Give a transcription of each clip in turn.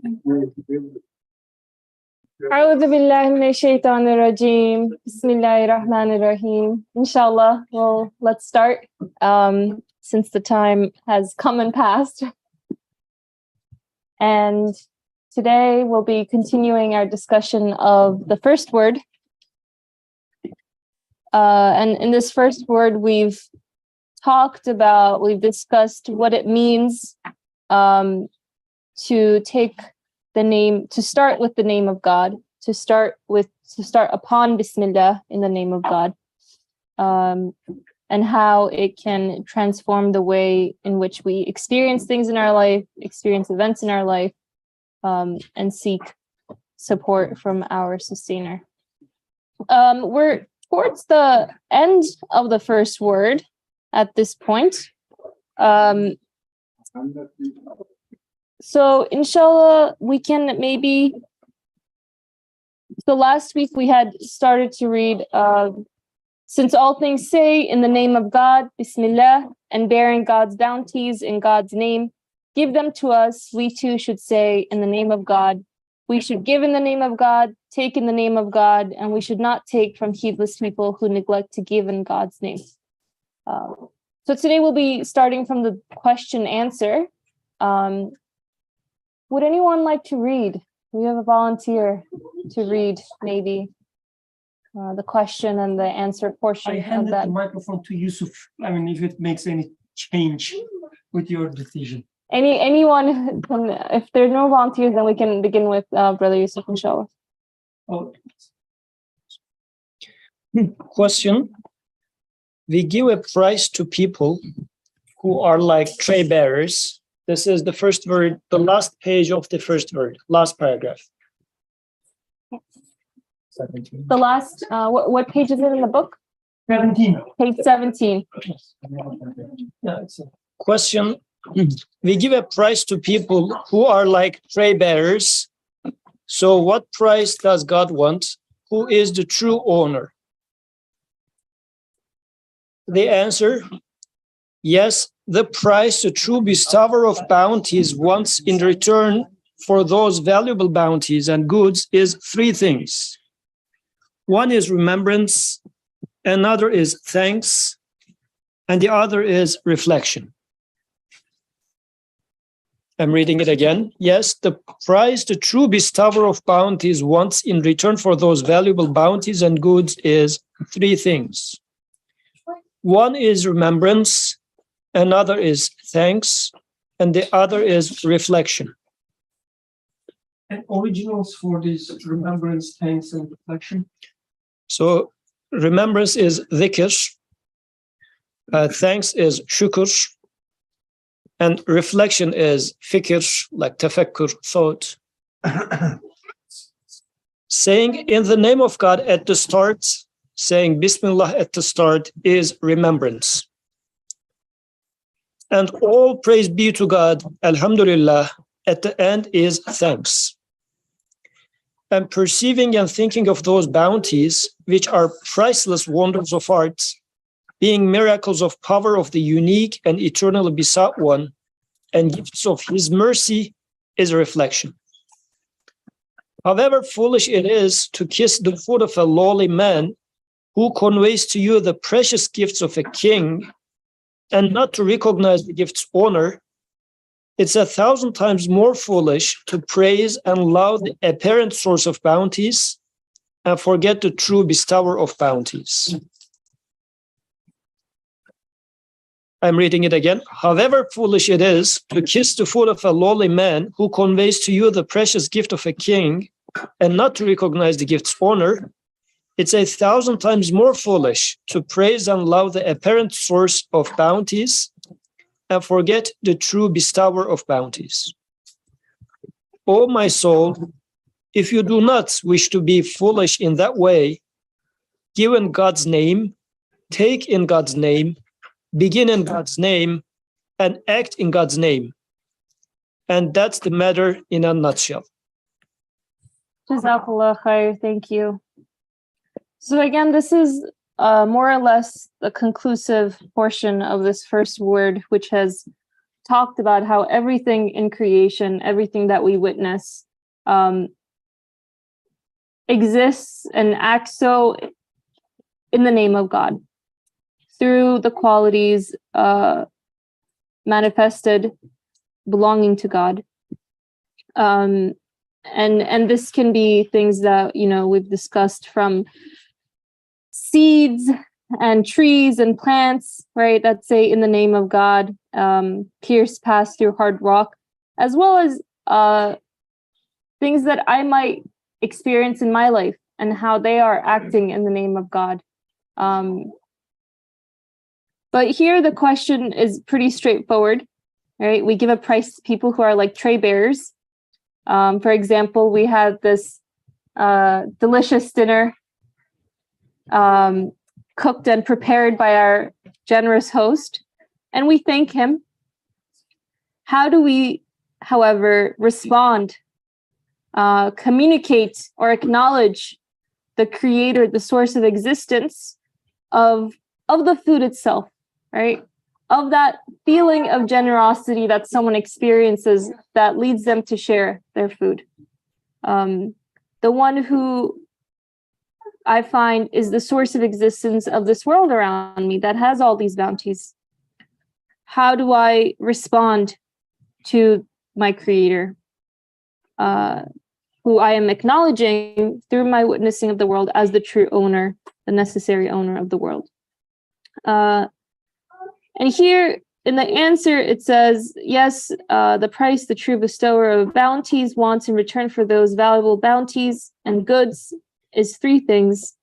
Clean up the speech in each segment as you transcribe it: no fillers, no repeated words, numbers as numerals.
A'udhu billahi minash shaitanir rajim. Bismillahir rahmanir rahim. Inshallah, well, let's start since the time has come and passed. And today we'll be continuing our discussion of the first word. And in this first word, we've discussed what it means to take the name, to start with the name of God, to start upon Bismillah in the name of God, and how it can transform the way in which we experience things in our life, experience events in our life, and seek support from our sustainer. We're towards the end of the first word at this point. So inshallah, we can maybe, so last week we had started to read, since all things say in the name of God, Bismillah, and bearing God's bounties in God's name, give them to us, we too should say in the name of God. We should give in the name of God, take in the name of God, and we should not take from heedless people who neglect to give in God's name. So today we'll be starting from the question answer. Would anyone like to read? We have a volunteer to read, maybe, the question and the answer portion of that. I handed the microphone to Yusuf. I mean, if it makes any change with your decision. Anyone can, if there are no volunteers, then we can begin with Brother Yusuf, inshallah. Oh. Question. We give a prize to people who are like tray bearers. This is the first word, the last page of the first word, last paragraph. 17. The last, what page is it in the book? 17. Page 17. Yeah, it's a question. We give a prize to people who are like tray bearers. So what prize does God want? Who is the true owner? The answer, yes, the price the true bestower of bounties wants in return for those valuable bounties and goods is three things. One is remembrance, another is thanks, and the other is reflection. I'm reading it again. Yes, the price the true bestower of bounties wants in return for those valuable bounties and goods is three things. One is remembrance, another is thanks, and the other is reflection. And originals for this remembrance, thanks, and reflection? So remembrance is dhikr, thanks is shukr, and reflection is fikr, like tafakkur, thought. Saying in the name of God at the start, saying Bismillah at the start is remembrance. And all praise be to God, Alhamdulillah, at the end is thanks. And perceiving and thinking of those bounties, which are priceless wonders of art, being miracles of power of the unique and eternally besought one, and gifts of his mercy, is a reflection. However foolish it is to kiss the foot of a lowly man who conveys to you the precious gifts of a king, and not to recognize the gift's owner, it's 1,000 times more foolish to praise and love the apparent source of bounties and forget the true bestower of bounties. I'm reading it again. However foolish it is to kiss the foot of a lowly man who conveys to you the precious gift of a king and not to recognize the gift's owner, it's 1,000 times more foolish to praise and love the apparent source of bounties and forget the true bestower of bounties. O my soul, if you do not wish to be foolish in that way, give in God's name, take in God's name, begin in God's name, and act in God's name. And that's the matter in a nutshell. Jazakallah khair, thank you. So again, this is more or less the conclusive portion of this first word, which has talked about how everything in creation, everything that we witness, exists and acts so in the name of God, through the qualities manifested belonging to God. And this can be things that, you know, we've discussed, from seeds and trees and plants, right, that say in the name of God, pierce past through hard rock, as well as things that I might experience in my life and how they are acting in the name of God. But here the question is pretty straightforward, right? We give a price to people who are like tray bearers. For example, we had this delicious dinner cooked and prepared by our generous host, and we thank him. How do we, however, respond, communicate, or acknowledge the creator, the source of existence of the food itself, right? Of that feeling of generosity that someone experiences that leads them to share their food. The one who I find is the source of existence of this world around me that has all these bounties. How do I respond to my creator, who I am acknowledging through my witnessing of the world as the true owner, the necessary owner of the world? And here in the answer, it says, yes, the price, the true bestower of bounties, wants in return for those valuable bounties and goods is three things.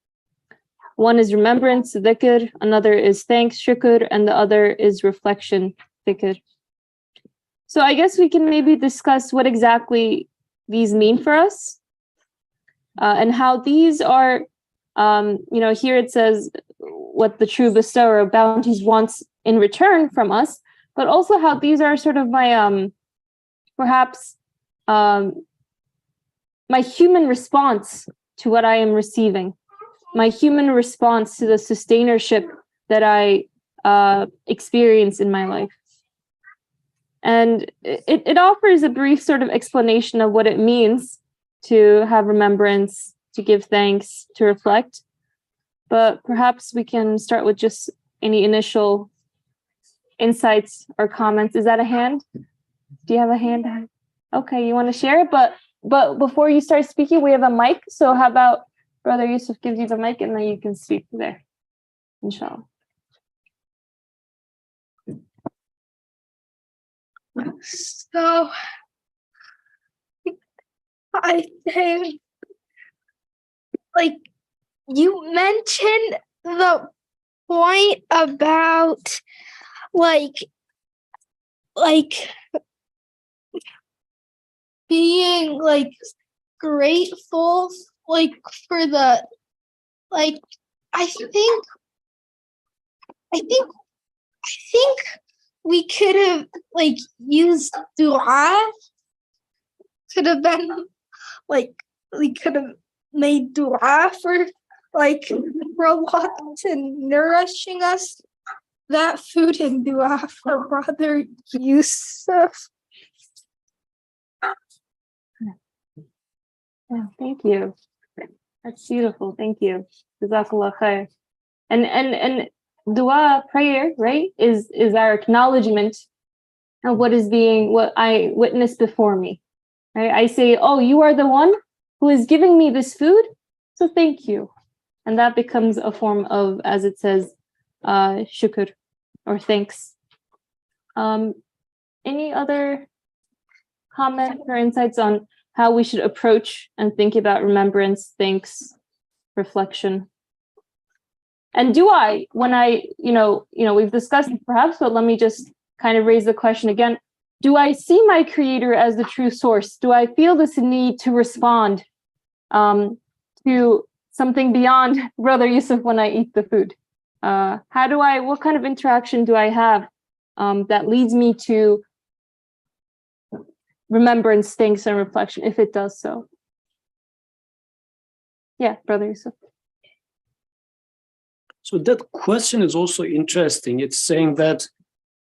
One is remembrance, dhikr, another is thanks, shukr, and the other is reflection, fikr. So I guess we can maybe discuss what exactly these mean for us, and how these are, here it says what the true bestower of bounties wants in return from us, but also how these are sort of my, perhaps, my human response to what I am receiving, my human response to the sustainership that I experience in my life. And it offers a brief sort of explanation of what it means to have remembrance, to give thanks, to reflect. But perhaps we can start with just any initial insights or comments. Is that a hand? Do you have a hand? Okay, you want to share? But before you start speaking, we have a mic. So how about Brother Yusuf gives you the mic and then you can speak there, inshallah. So I think, like, you mentioned the point about like being like grateful, like for the, like, I think we could have like used dua. Could have been like, we could have made dua for Allah to nourishing us that food, and dua for Brother Yusuf. Yeah, thank you. That's beautiful. Thank you. Jazakallah khair. And dua, prayer, right, is our acknowledgement of what I witnessed before me. Right? I say, oh, you are the one who is giving me this food, so thank you. And that becomes a form of, as it says, shukr, or thanks. Any other comments or insights on how we should approach and think about remembrance, thanks, reflection? And do I, when I, we've discussed it perhaps, but let me just kind of raise the question again. Do I see my creator as the true source? Do I feel this need to respond to something beyond Brother Yusuf when I eat the food? What kind of interaction do I have that leads me to remembrance, thanks, and reflection, if it does so? Yeah, Brother Yusuf. So that question is also interesting. It's saying that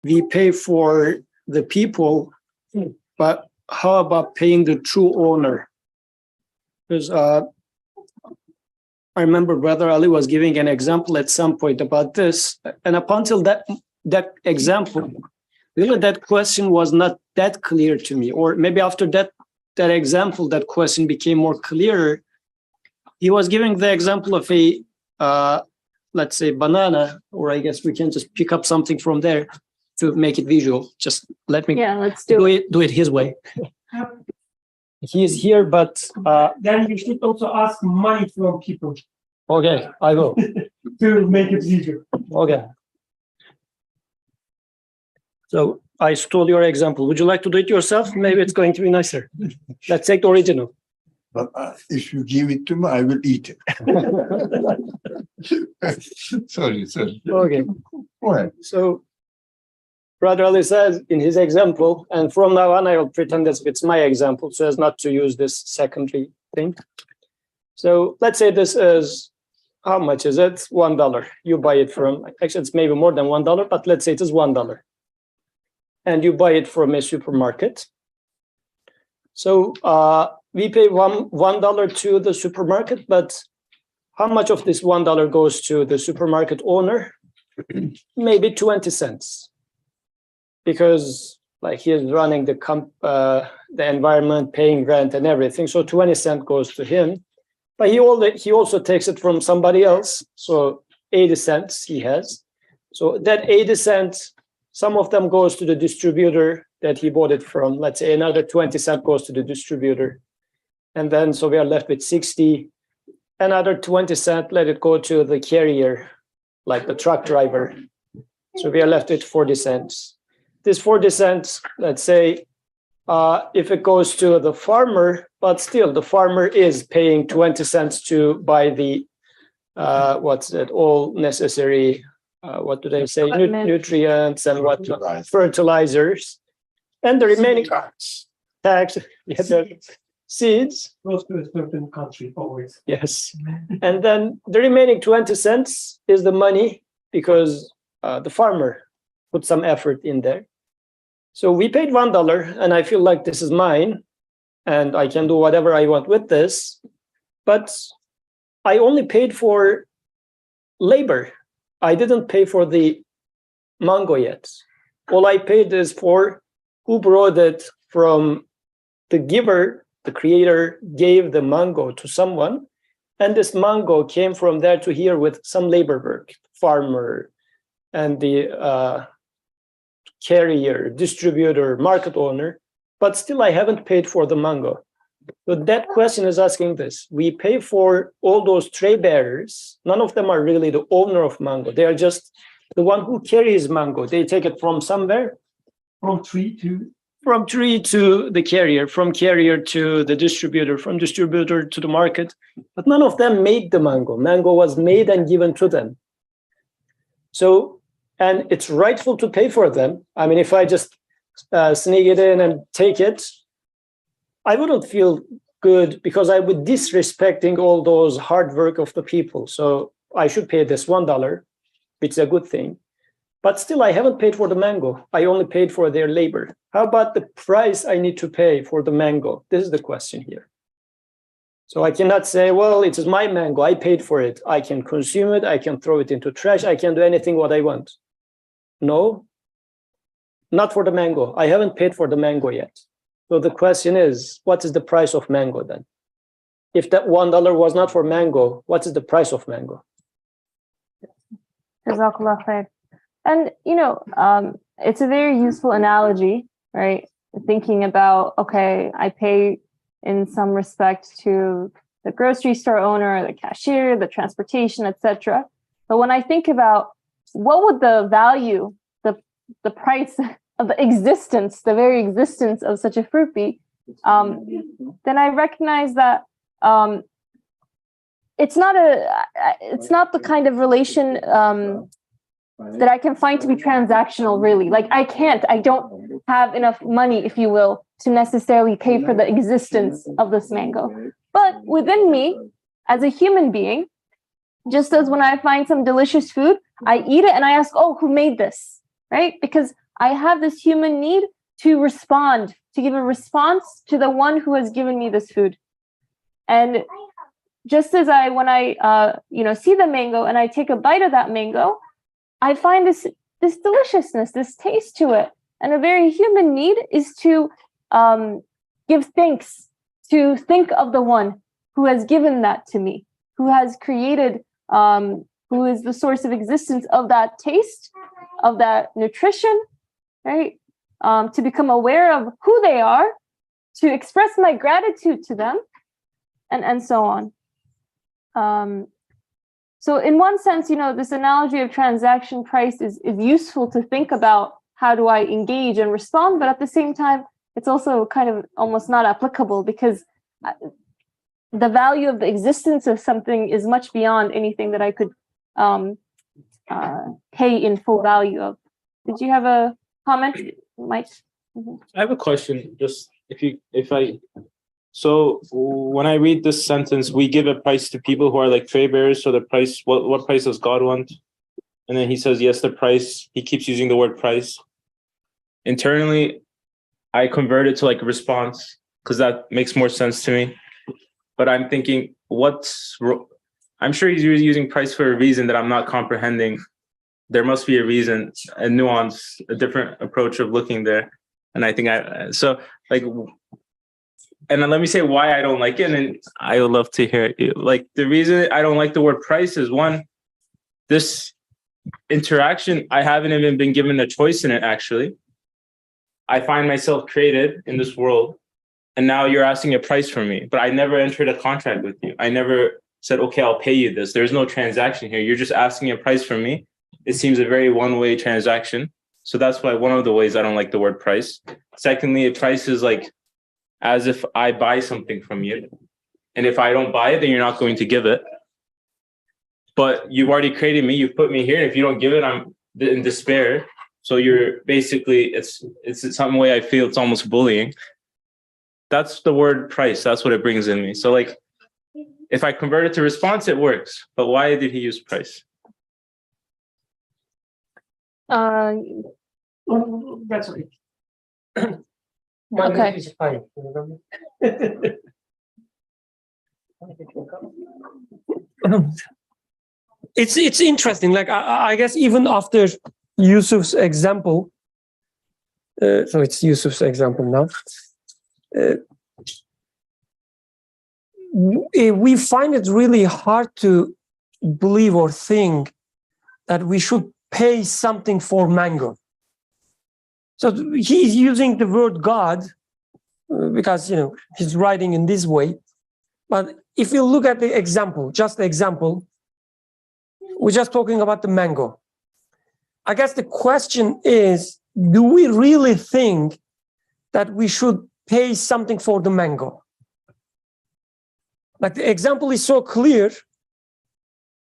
we pay for the people, but how about paying the true owner? Because I remember Brother Ali was giving an example at some point about this, and up until that example, really that question was not that clear to me. Or maybe after that example, that question became more clearer. He was giving the example of a let's say banana, or I guess we can just pick up something from there to make it visual. Just let me let's do it his way. He's here, but Then you should also ask money from people okay, I will. to make it easier. Okay. So I stole your example. Would you like to do it yourself? Maybe it's going to be nicer. Let's take the original. But if you give it to me, I will eat it. Sorry. Okay. Go ahead. So Brother Ali says in his example, and from now on, I will pretend as if it's my example so as not to use this secondary thing. So let's say this is, how much is it? $1. You buy it from, actually, it's maybe more than $1, but let's say it is $1. And you buy it from a supermarket. So we pay $1 to the supermarket, but how much of this $1 goes to the supermarket owner? Maybe 20 cents. Because like he is running the environment, paying rent and everything. So 20 cents goes to him. But he also takes it from somebody else. So 80 cents he has. So that 80 cents, some of them goes to the distributor that he bought it from. Let's say another 20 cents goes to the distributor. And then so we are left with 60. Another 20 cents, let it go to the carrier, like the truck driver. So we are left with 40 cents. This 40 cents, let's say, if it goes to the farmer, but still the farmer is paying 20 cents to buy the, all necessary, what do they say, nutrients and what, fertilizers. And the remaining tax, seeds. Goes to a certain country always. Yes. And then the remaining 20 cents is the money because the farmer put some effort in there. So we paid $1 and I feel like this is mine and I can do whatever I want with this, but I only paid for labor. I didn't pay for the mango yet. All I paid is for who brought it from the giver, the creator gave the mango to someone, and this mango came from there to here with some labor work, farmer and the carrier, distributor, market owner, but still I haven't paid for the mango. So that question is asking this. We pay for all those tray bearers. None of them are really the owner of mango. They are just the one who carries mango. They take it from somewhere. From tree to the carrier, from carrier to the distributor, from distributor to the market. But none of them made the mango. Mango was made and given to them. So, and it's rightful to pay for them. I mean, if I just sneak it in and take it, I wouldn't feel good because I would disrespecting all those hard work of the people. So I should pay this $1, which is a good thing. But still, I haven't paid for the mango. I only paid for their labor. How about the price I need to pay for the mango? This is the question here. So I cannot say, well, it is my mango. I paid for it. I can consume it. I can throw it into trash. I can do anything what I want. No, not for the mango. I haven't paid for the mango yet. So the question is, what is the price of mango then? If that $1 was not for mango, what is the price of mango? Jazakallah khair. And, it's a very useful analogy, right? Thinking about, okay, I pay in some respect to the grocery store owner, the cashier, the transportation, etc. But when I think about what would the value, the price of the existence, the very existence of such a fruit be, then I recognize that it's not the kind of relation that I can find to be transactional, really. Like I don't have enough money, if you will, to necessarily pay for the existence of this mango. But within me, as a human being, just as when I find some delicious food, I eat it and I ask, oh, who made this, right? Because I have this human need to respond, to give a response to the one who has given me this food. And just as when I see the mango and I take a bite of that mango, I find this deliciousness, this taste to it. And a very human need is to give thanks, to think of the one who has given that to me, who has created, who is the source of existence of that taste, of that nutrition, right? To become aware of who they are, to express my gratitude to them, and so on. So in one sense, this analogy of transaction price is useful to think about how do I engage and respond, but at the same time, it's also kind of almost not applicable because the value of the existence of something is much beyond anything that I could pay in full value of. Did you have a comment, Mike? Mm-hmm. I have a question. Just so when I read this sentence, we give a price to people who are like tray bearers. So the price, what price does God want? And then he says, yes, the price. He keeps using the word price. Internally, I convert it to like a response because that makes more sense to me. But I'm thinking, I'm sure he's using price for a reason that I'm not comprehending. There must be a reason, a nuance, a different approach of looking there. And I think and then let me say why I don't like it. And I would love to hear it. Like the reason I don't like the word price is one, this interaction, I haven't even been given a choice in it, actually. I find myself created in this world. And now you're asking a price from me, but I never entered a contract with you. I never said, okay, I'll pay you this. There's no transaction here. You're just asking a price from me. It seems a very one-way transaction. So that's why one of the ways I don't like the word price. Secondly, a price is like as if I buy something from you. And if I don't buy it, then you're not going to give it. But you've already created me. You've put me here. And if you don't give it, I'm in despair. So you're basically, it's in some way I feel it's almost bullying. That's the word price. That's what it brings in me. So like, if I convert it to response, it works. But why did he use price? That's right. Okay. Is fine, remember? It's interesting. Like I guess even after Yusuf's example, so it's Yusuf's example now. We find it really hard to believe or think that we should pay something for mango. So he's using the word God because, he's writing in this way. But if you look at the example, just the example, we're just talking about the mango. I guess the question is, do we really think that we should pay something for the mango? Like the example is so clear,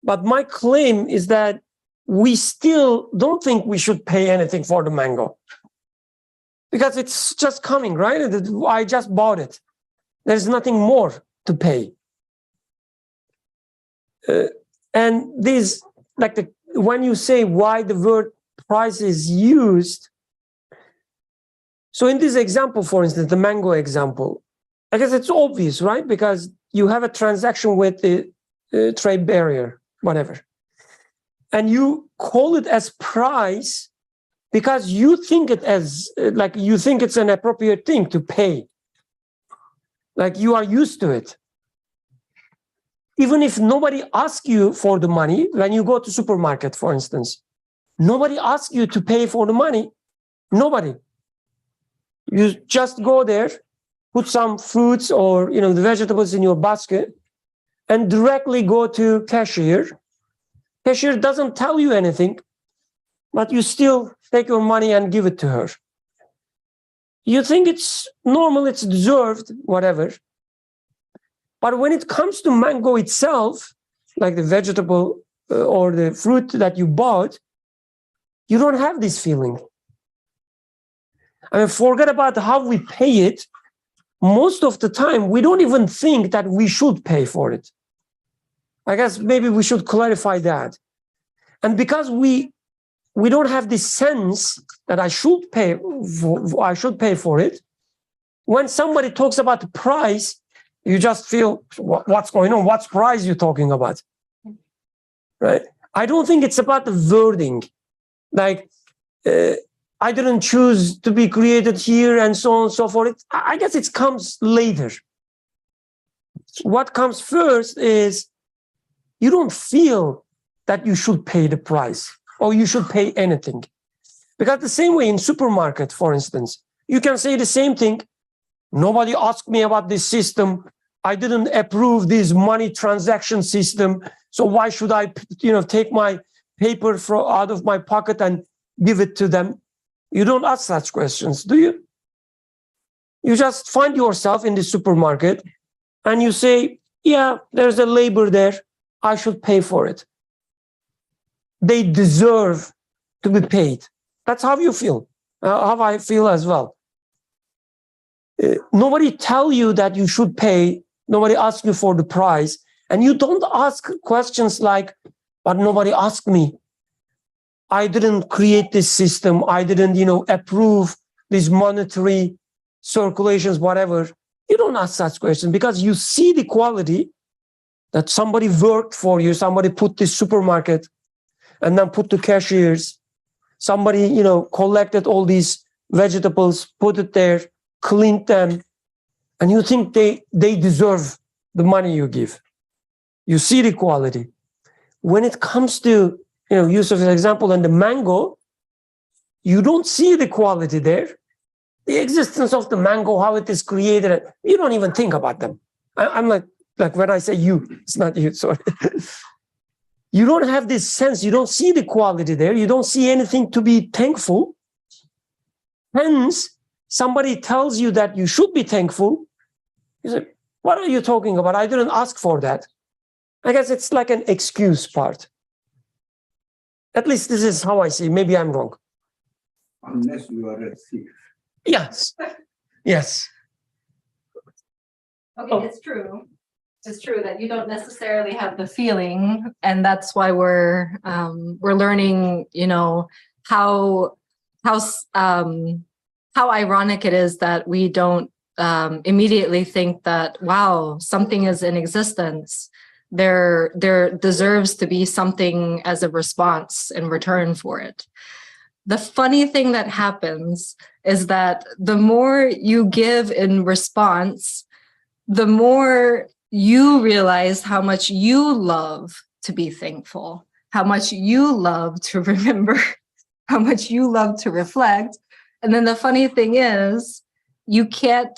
but my claim is that we still don't think we should pay anything for the mango. Because it's just coming, right? I just bought it. There's nothing more to pay. And this, when you say why the word price is used, so in this example, for instance, the mango example, I guess it's obvious, right? Because you have a transaction with the trade barrier, whatever. And you call it as price because you think it as, you think it's an appropriate thing to pay. Like you are used to it. Even if nobody asks you for the money, when you go to supermarket, for instance, nobody asks you to pay for the money. Nobody. You just go there, put some fruits or the vegetables in your basket, and directly go to cashier. Cashier doesn't tell you anything, but you still take your money and give it to her. You think it's normal, it's deserved, whatever. But when it comes to mango itself, like the vegetable or the fruit that you bought, you don't have this feeling. I mean, forget about how we pay it. Most of the time, we don't even think that we should pay for it. I guess maybe we should clarify that. And because we we don't have this sense that I should pay for it. When somebody talks about the price, you just feel, what's going on? What's price you talking about? Right? I don't think it's about the wording. Like, I didn't choose to be created here and so on and so forth. I guess it comes later. What comes first is you don't feel that you should pay the price or you should pay anything. Because the same way in supermarket, for instance, you can say the same thing. Nobody asked me about this system. I didn't approve this money transaction system. So why should I, take my paper out of my pocket and give it to them? You don't ask such questions, do you? You just find yourself in the supermarket and you say, yeah, there's a labor there. I should pay for it. They deserve to be paid. That's how you feel, how I feel as well. Nobody tell you that you should pay. Nobody asks you for the price. And you don't ask questions like, but nobody asked me. I didn't create this system. I didn't, approve these monetary circulations, whatever. You don't ask such questions because you see the quality that somebody worked for you. Somebody put this supermarket and then put the cashiers. Somebody, collected all these vegetables, put it there, cleaned them. And you think they deserve the money you give. You see the quality. When it comes to, Yusuf's example and the mango, you don't see the quality there. The existence of the mango, how it is created, you don't even think about them. I'm like when I say you, it's not you, sorry. You don't have this sense, you don't see the quality there, you don't see anything to be thankful. Hence, somebody tells you that you should be thankful. You say, what are you talking about? I didn't ask for that. I guess it's like an excuse part. At least this is how I see. Maybe I'm wrong. Unless you are a thief. Yes. Yes. Okay, it's true. It's true that you don't necessarily have the feeling, and that's why we're learning, how ironic it is that we don't immediately think that, wow, something is in existence. There deserves to be something as a response in return for it. The funny thing that happens is that the more you give in response, the more you realize how much you love to be thankful, how much you love to remember, how much you love to reflect. And then the funny thing is, you can't,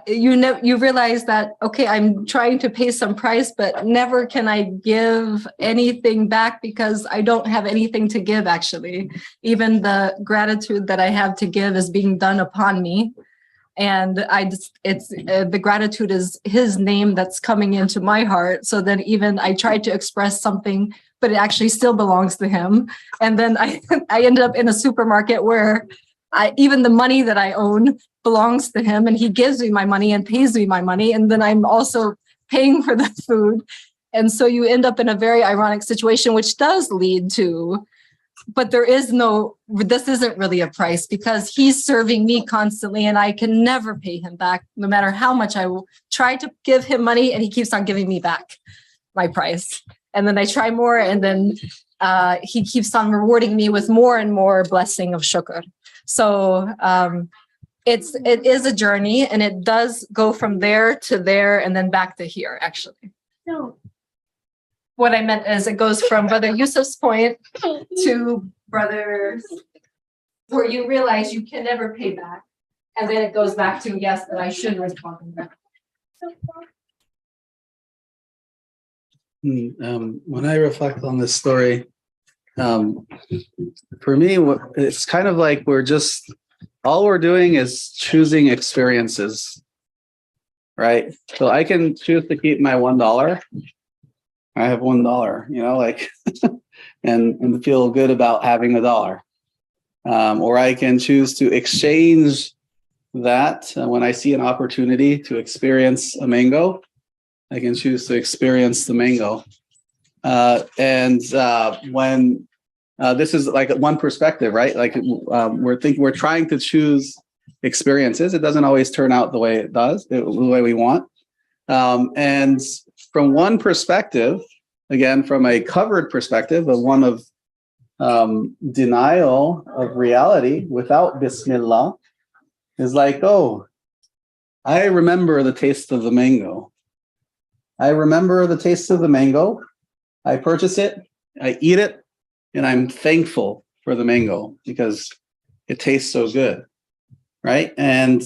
you realize that, okay, I'm trying to pay some price, but never can I give anything back because I don't have anything to give, actually. Even the gratitude that I have to give is being done upon me. And the gratitude is his name that's coming into my heart. So then even I tried to express something, but it actually still belongs to him. And then I ended up in a supermarket where even the money that I own belongs to him, and he gives me my money and pays me my money. And then I'm also paying for the food. And so you end up in a very ironic situation, which does lead to, but this isn't really a price because he's serving me constantly and I can never pay him back, no matter how much I will try to give him money, and he keeps on giving me back my price. And then I try more, and then he keeps on rewarding me with more and more blessing of shukr. So it is a journey, and it does go from there to there and then back to here, actually. No. What I meant is it goes from Brother Yusuf's point to Brother, where you realize you can never pay back. And then it goes back to, yes, that I should respond back. When I reflect on this story, for me, it's kind of like all we're doing is choosing experiences, right? So I can choose to keep my $1. I have $1, and feel good about having $1. Or I can choose to exchange that when I see an opportunity to experience a mango. I can choose to experience the mango. When this is like one perspective, right? Like we're trying to choose experiences. It doesn't always turn out the way it does, the way we want. And from one perspective, again, from a covered perspective, of one of denial of reality without Bismillah, is like, oh, I remember the taste of the mango. I remember the taste of the mango. I purchase it, I eat it, and I'm thankful for the mango because it tastes so good, right? And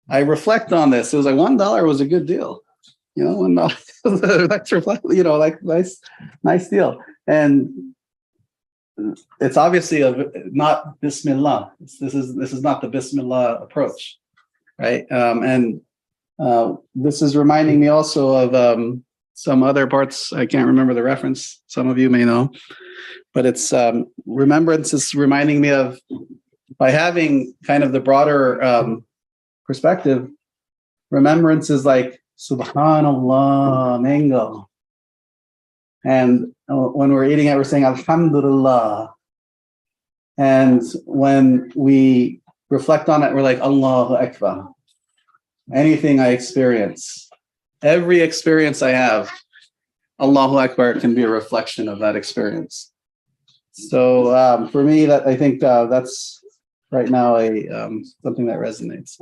I reflect on this. It was like $1 was a good deal. You know, $1. That's like nice deal. And it's obviously not Bismillah. This is not the Bismillah approach, right? And this is reminding me also of some other parts. I can't remember the reference. Some of you may know, but it's remembrance is reminding me of, by having kind of the broader perspective, remembrance is like Subhanallah, mango. And when we're eating it, we're saying Alhamdulillah. And when we reflect on it, we're like Allahu Akbar. Anything I experience, every experience I have, Allahu Akbar can be a reflection of that experience. So for me, that I think that's right now something that resonates.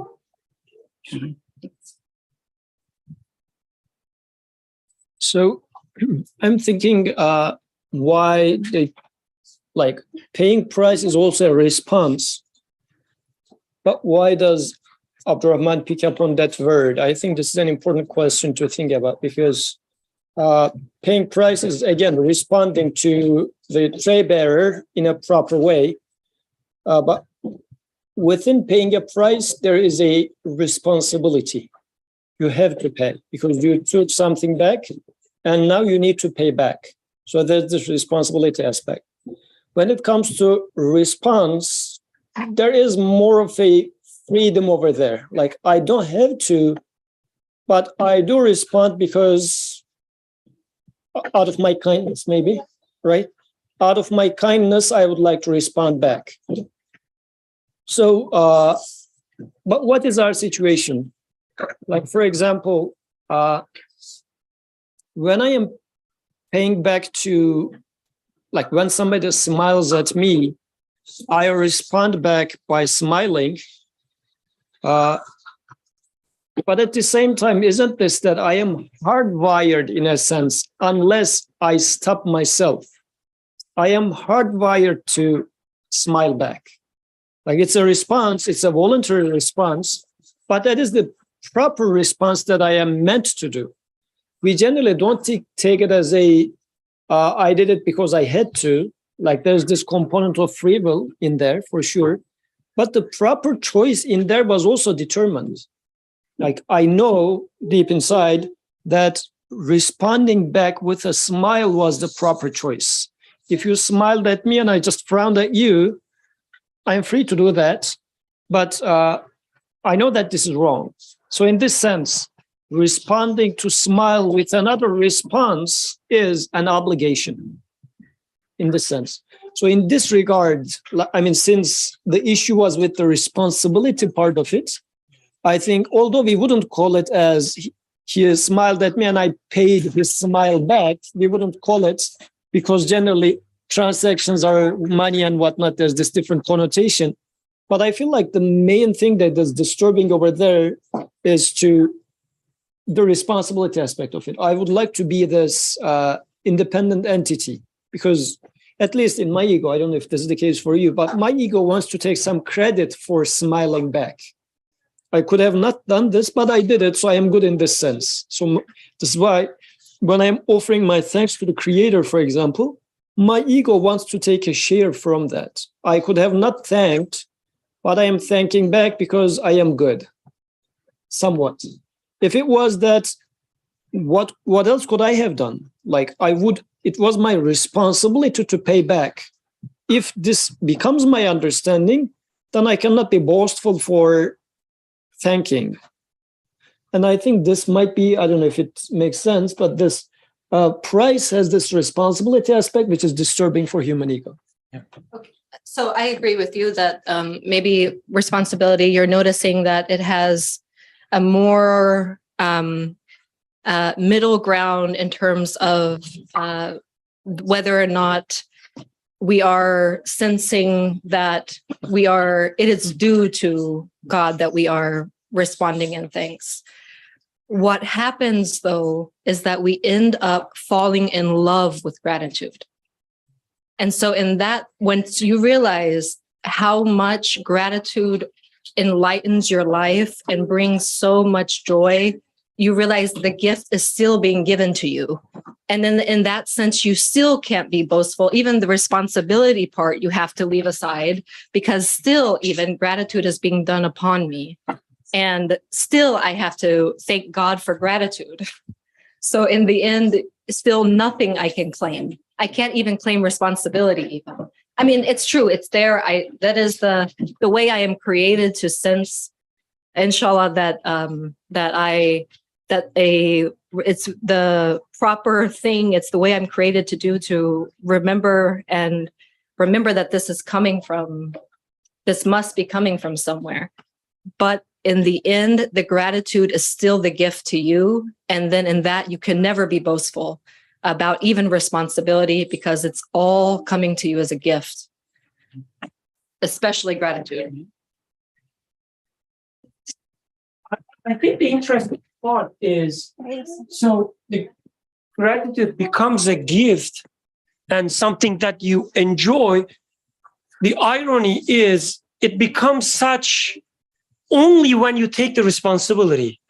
So I'm thinking why paying price is also a response. But why does Abdurrahman pick up on that word? I think this is an important question to think about, because paying price is, again, responding to the tray bearer in a proper way. But within paying a price, there is a responsibility. You have to pay because you took something back and now you need to pay back. So there's this responsibility aspect. When it comes to response, there is more of a freedom over there. Like, I don't have to, but I do respond because out of my kindness, maybe, right? Out of my kindness, I would like to respond back. So, but what is our situation? Like, for example, when I am paying back to, like when somebody smiles at me, I respond back by smiling. But at the same time, isn't this that I am hardwired in a sense, unless I stop myself? I am hardwired to smile back. Like, it's a response, it's a voluntary response, but that is the proper response that I am meant to do. We generally don't take it as I did it because I had to. Like, there's this component of free will in there for sure. But the proper choice in there was also determined. Like, I know deep inside that responding back with a smile was the proper choice. If you smiled at me and I just frowned at you, I'm free to do that. But I know that this is wrong. So in this sense, responding to smile with another response is an obligation in this sense. So in this regard, I mean, since the issue was with the responsibility part of it, I think although we wouldn't call it as he smiled at me and I paid his smile back, we wouldn't call it, because generally transactions are money and whatnot, there's this different connotation. But I feel like the main thing that is disturbing over there is to the responsibility aspect of it. I would like to be this independent entity, because at least in my ego, I don't know if this is the case for you, but my ego wants to take some credit for smiling back. I could have not done this, but I did it, so I am good in this sense. So this is why when I'm offering my thanks to the creator, for example, my ego wants to take a share from that. I could have not thanked, but I am thanking back because I am good, somewhat. If it was that, what else could I have done? Like, it was my responsibility to pay back. If this becomes my understanding, then I cannot be boastful for thanking. And I think this might be, I don't know if it makes sense, but this price has this responsibility aspect, which is disturbing for human ego. So I agree with you that maybe responsibility, you're noticing that it has a more middle ground in terms of whether or not we are sensing that it is due to God that we are responding in things. What happens though is that we end up falling in love with gratitude. And so in that, once you realize how much gratitude enlightens your life and brings so much joy, you realize the gift is still being given to you. And then in that sense, you still can't be boastful. Even the responsibility part you have to leave aside, because still even gratitude is being done upon me. And still I have to thank God for gratitude. So in the end, still nothing I can claim. I can't even claim responsibility even. I mean, it's true, it's there. That is the way I am created to sense, inshallah, it's the proper thing. It's the way I'm created to do, to remember that this must be coming from somewhere. But in the end, the gratitude is still the gift to you. And then in that, you can never be boastful about even responsibility, because it's all coming to you as a gift, especially gratitude. I think the interesting part is, so the gratitude becomes a gift and something that you enjoy. The irony is it becomes such only when you take the responsibility.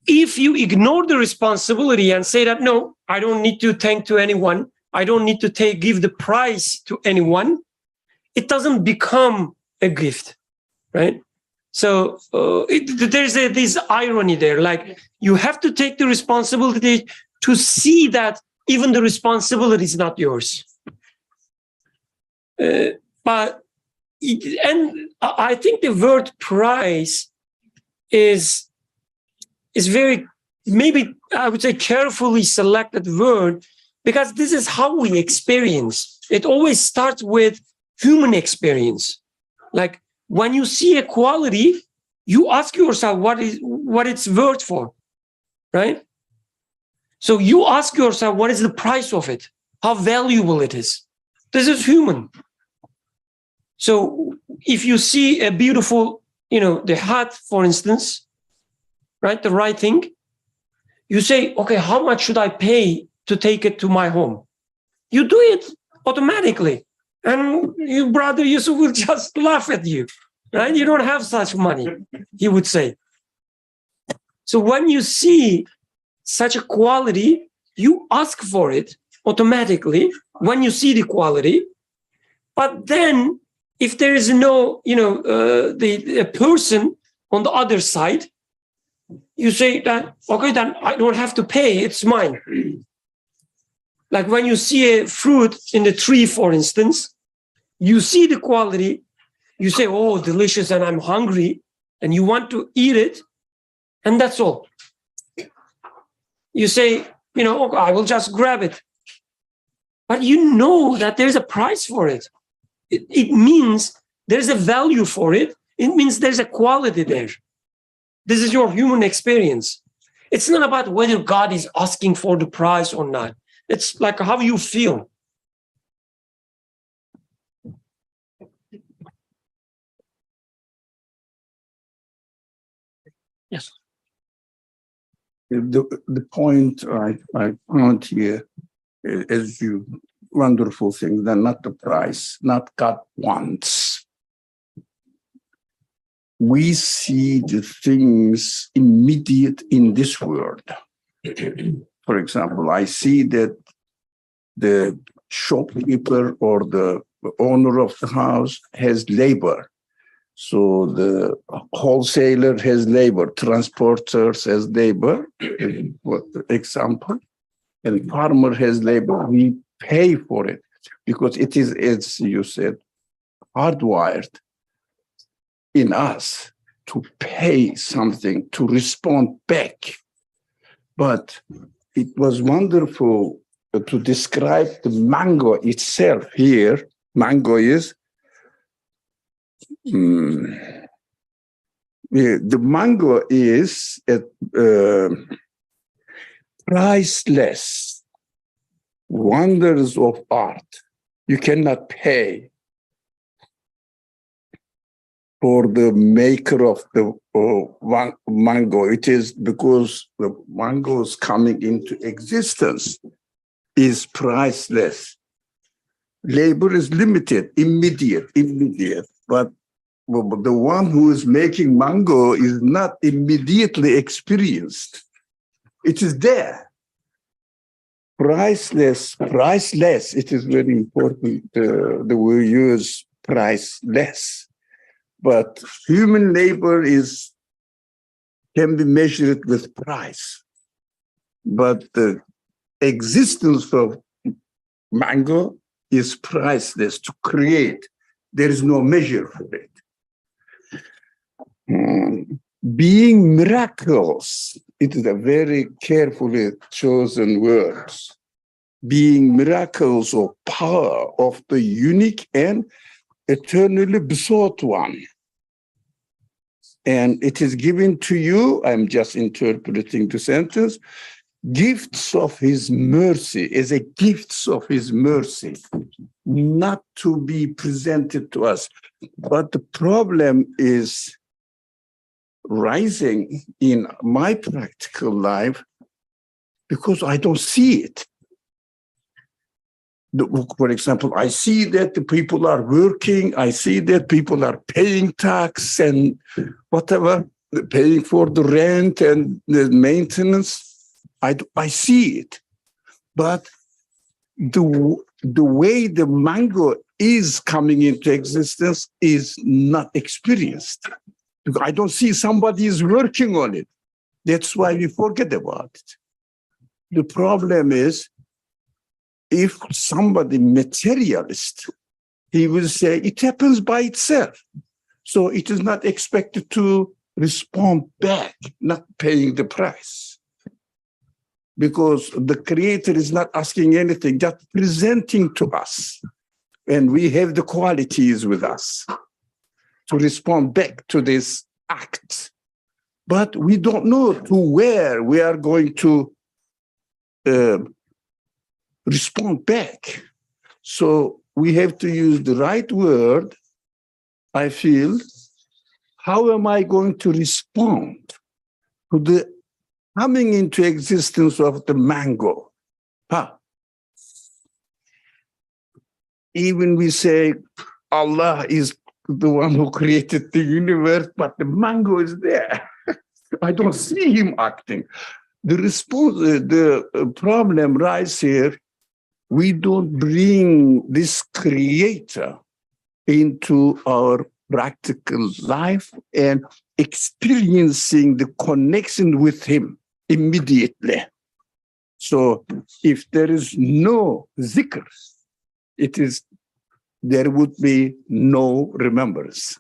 If you ignore the responsibility and say that, no, I don't need to thank to anyone, I don't need to give the price to anyone, it doesn't become a gift, right? So there's this irony there, like you have to take the responsibility to see that even the responsibility is not yours. And I think the word price is very, maybe I would say carefully selected word, because this is how we experience. It always starts with human experience. Like when you see a quality, you ask yourself what it's worth for, right? So you ask yourself, what is the price of it? How valuable it is? This is human. So if you see a beautiful, the hat, for instance, right, the right thing, you say, okay, how much should I pay to take it to my home? You do it automatically. And your brother Yusuf will just laugh at you, right? You don't have such money, he would say. So when you see such a quality, you ask for it automatically when you see the quality. But then if there is no, a person on the other side, you say that, okay, then I don't have to pay, it's mine. Like when you see a fruit in the tree, for instance, you see the quality, you say, oh, delicious, and I'm hungry, and you want to eat it, and that's all. You say, okay, I will just grab it. But you know that there's a price for it. It means there's a value for it. It means there's a quality there. This is your human experience. It's not about whether God is asking for the price or not. It's like how you feel. Yes. The point I found here is you wonderful thing, that not the price, not God wants. We see the things immediate in this world. For example, I see that the shopkeeper or the owner of the house has labor. So the wholesaler has labor, transporters has labor, for example, and farmer has labor. We pay for it because it is, as you said, hardwired in us to pay something, to respond back. But it was wonderful to describe the mango itself here. Mango is the mango is priceless wonders of art. You cannot pay for the maker of the mango. It is because the mango is coming into existence is priceless. Labor is limited, immediate, but the one who is making mango is not immediately experienced. It is there. Priceless. It is very important that we use priceless. But human labor can be measured with price. But the existence of mango is priceless to create. There is no measure for it. Being miracles, it is a very carefully chosen word. Being miracles of power of the unique and eternally besought one. And it is given to you, I'm just interpreting the sentence, gifts of his mercy, as a gifts of his mercy, not to be presented to us. But the problem is rising in my practical life because I don't see it. For example, I see that the people are working, I see that people are paying tax and whatever, paying for the rent and the maintenance. I see it. But the way the mango is coming into existence is not experienced. I don't see somebody is working on it. That's why we forget about it. The problem is, if somebody materialist, he will say it happens by itself. So it is not expected to respond back, not paying the price. Because the creator is not asking anything, just presenting to us. And we have the qualities with us to respond back to this act. But we don't know to where we are going to respond back. So we have to use the right word, I feel. How am I going to respond to the coming into existence of the mango? Even we say Allah is the one who created the universe, but the mango is there. I don't see him acting. The problem lies here. We don't bring this creator into our practical life and experiencing the connection with him immediately. So if there is no zikr, there would be no remembrance,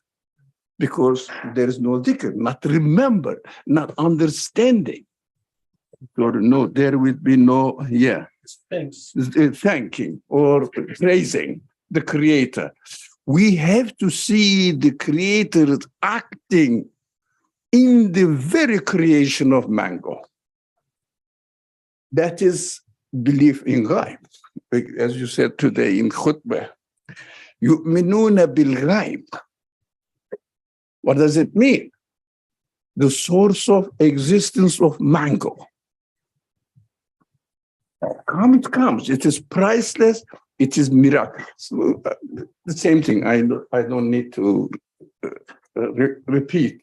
because there is no dhikr, not remember, not understanding. Or no, there would be no, thanking or praising the creator. We have to see the creator acting in the very creation of mango. That is belief in ghaib. As you said today in khutbah, yu'minuna bil ghaib. What does it mean? The source of existence of mango. It comes. It is priceless. It is miraculous. The same thing. I don't need to repeat.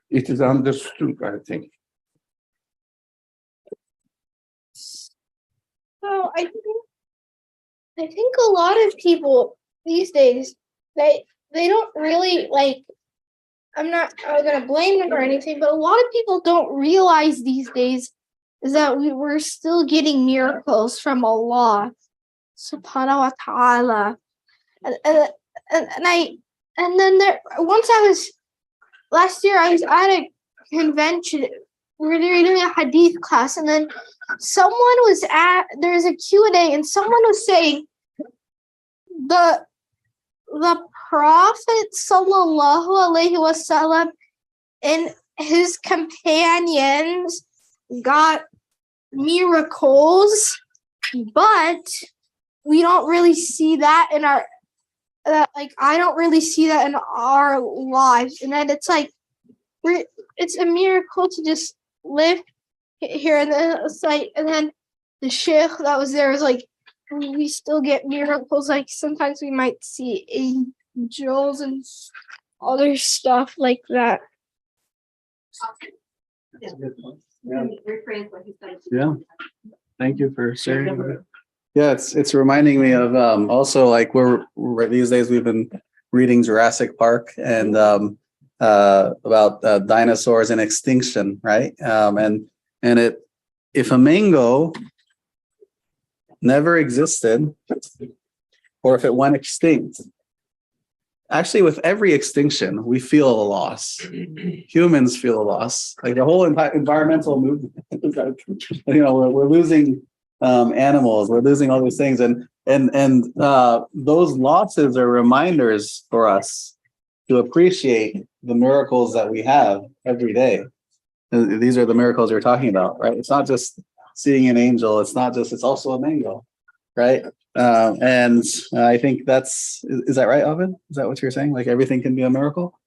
It is understood, I think. So I think a lot of people these days, they don't really like. I'm not gonna blame them or anything, but a lot of people don't realize these days is that we're still getting miracles from Allah subhanahu wa ta'ala. And then last year I was at a convention we're reading a hadith class, and then there's a Q&A, and someone was saying the Prophet sallallahu alaihi wasallam and his companions got miracles, but we don't really see that in our I don't really see that in our lives. And then it's like it's a miracle to just live here, and then it's like, and then the sheikh that was there was like, we still get miracles. Like sometimes we might see angels and other stuff like that. Yeah. Thank you for sharing. Yeah, it's reminding me of also like we're these days we've been reading Jurassic Park and about dinosaurs and extinction, right? And if a mango never existed, or if it went extinct, actually with every extinction we feel a loss. Humans feel a loss. Like the whole environmental movement, we're losing animals, we're losing all these things, and those losses are reminders for us to appreciate the miracles that we have every day. These are the miracles you're talking about, right? It's not just seeing an angel, it's also a mango, right? And I think is that right, Ovid? Is that what you're saying? Like everything can be a miracle?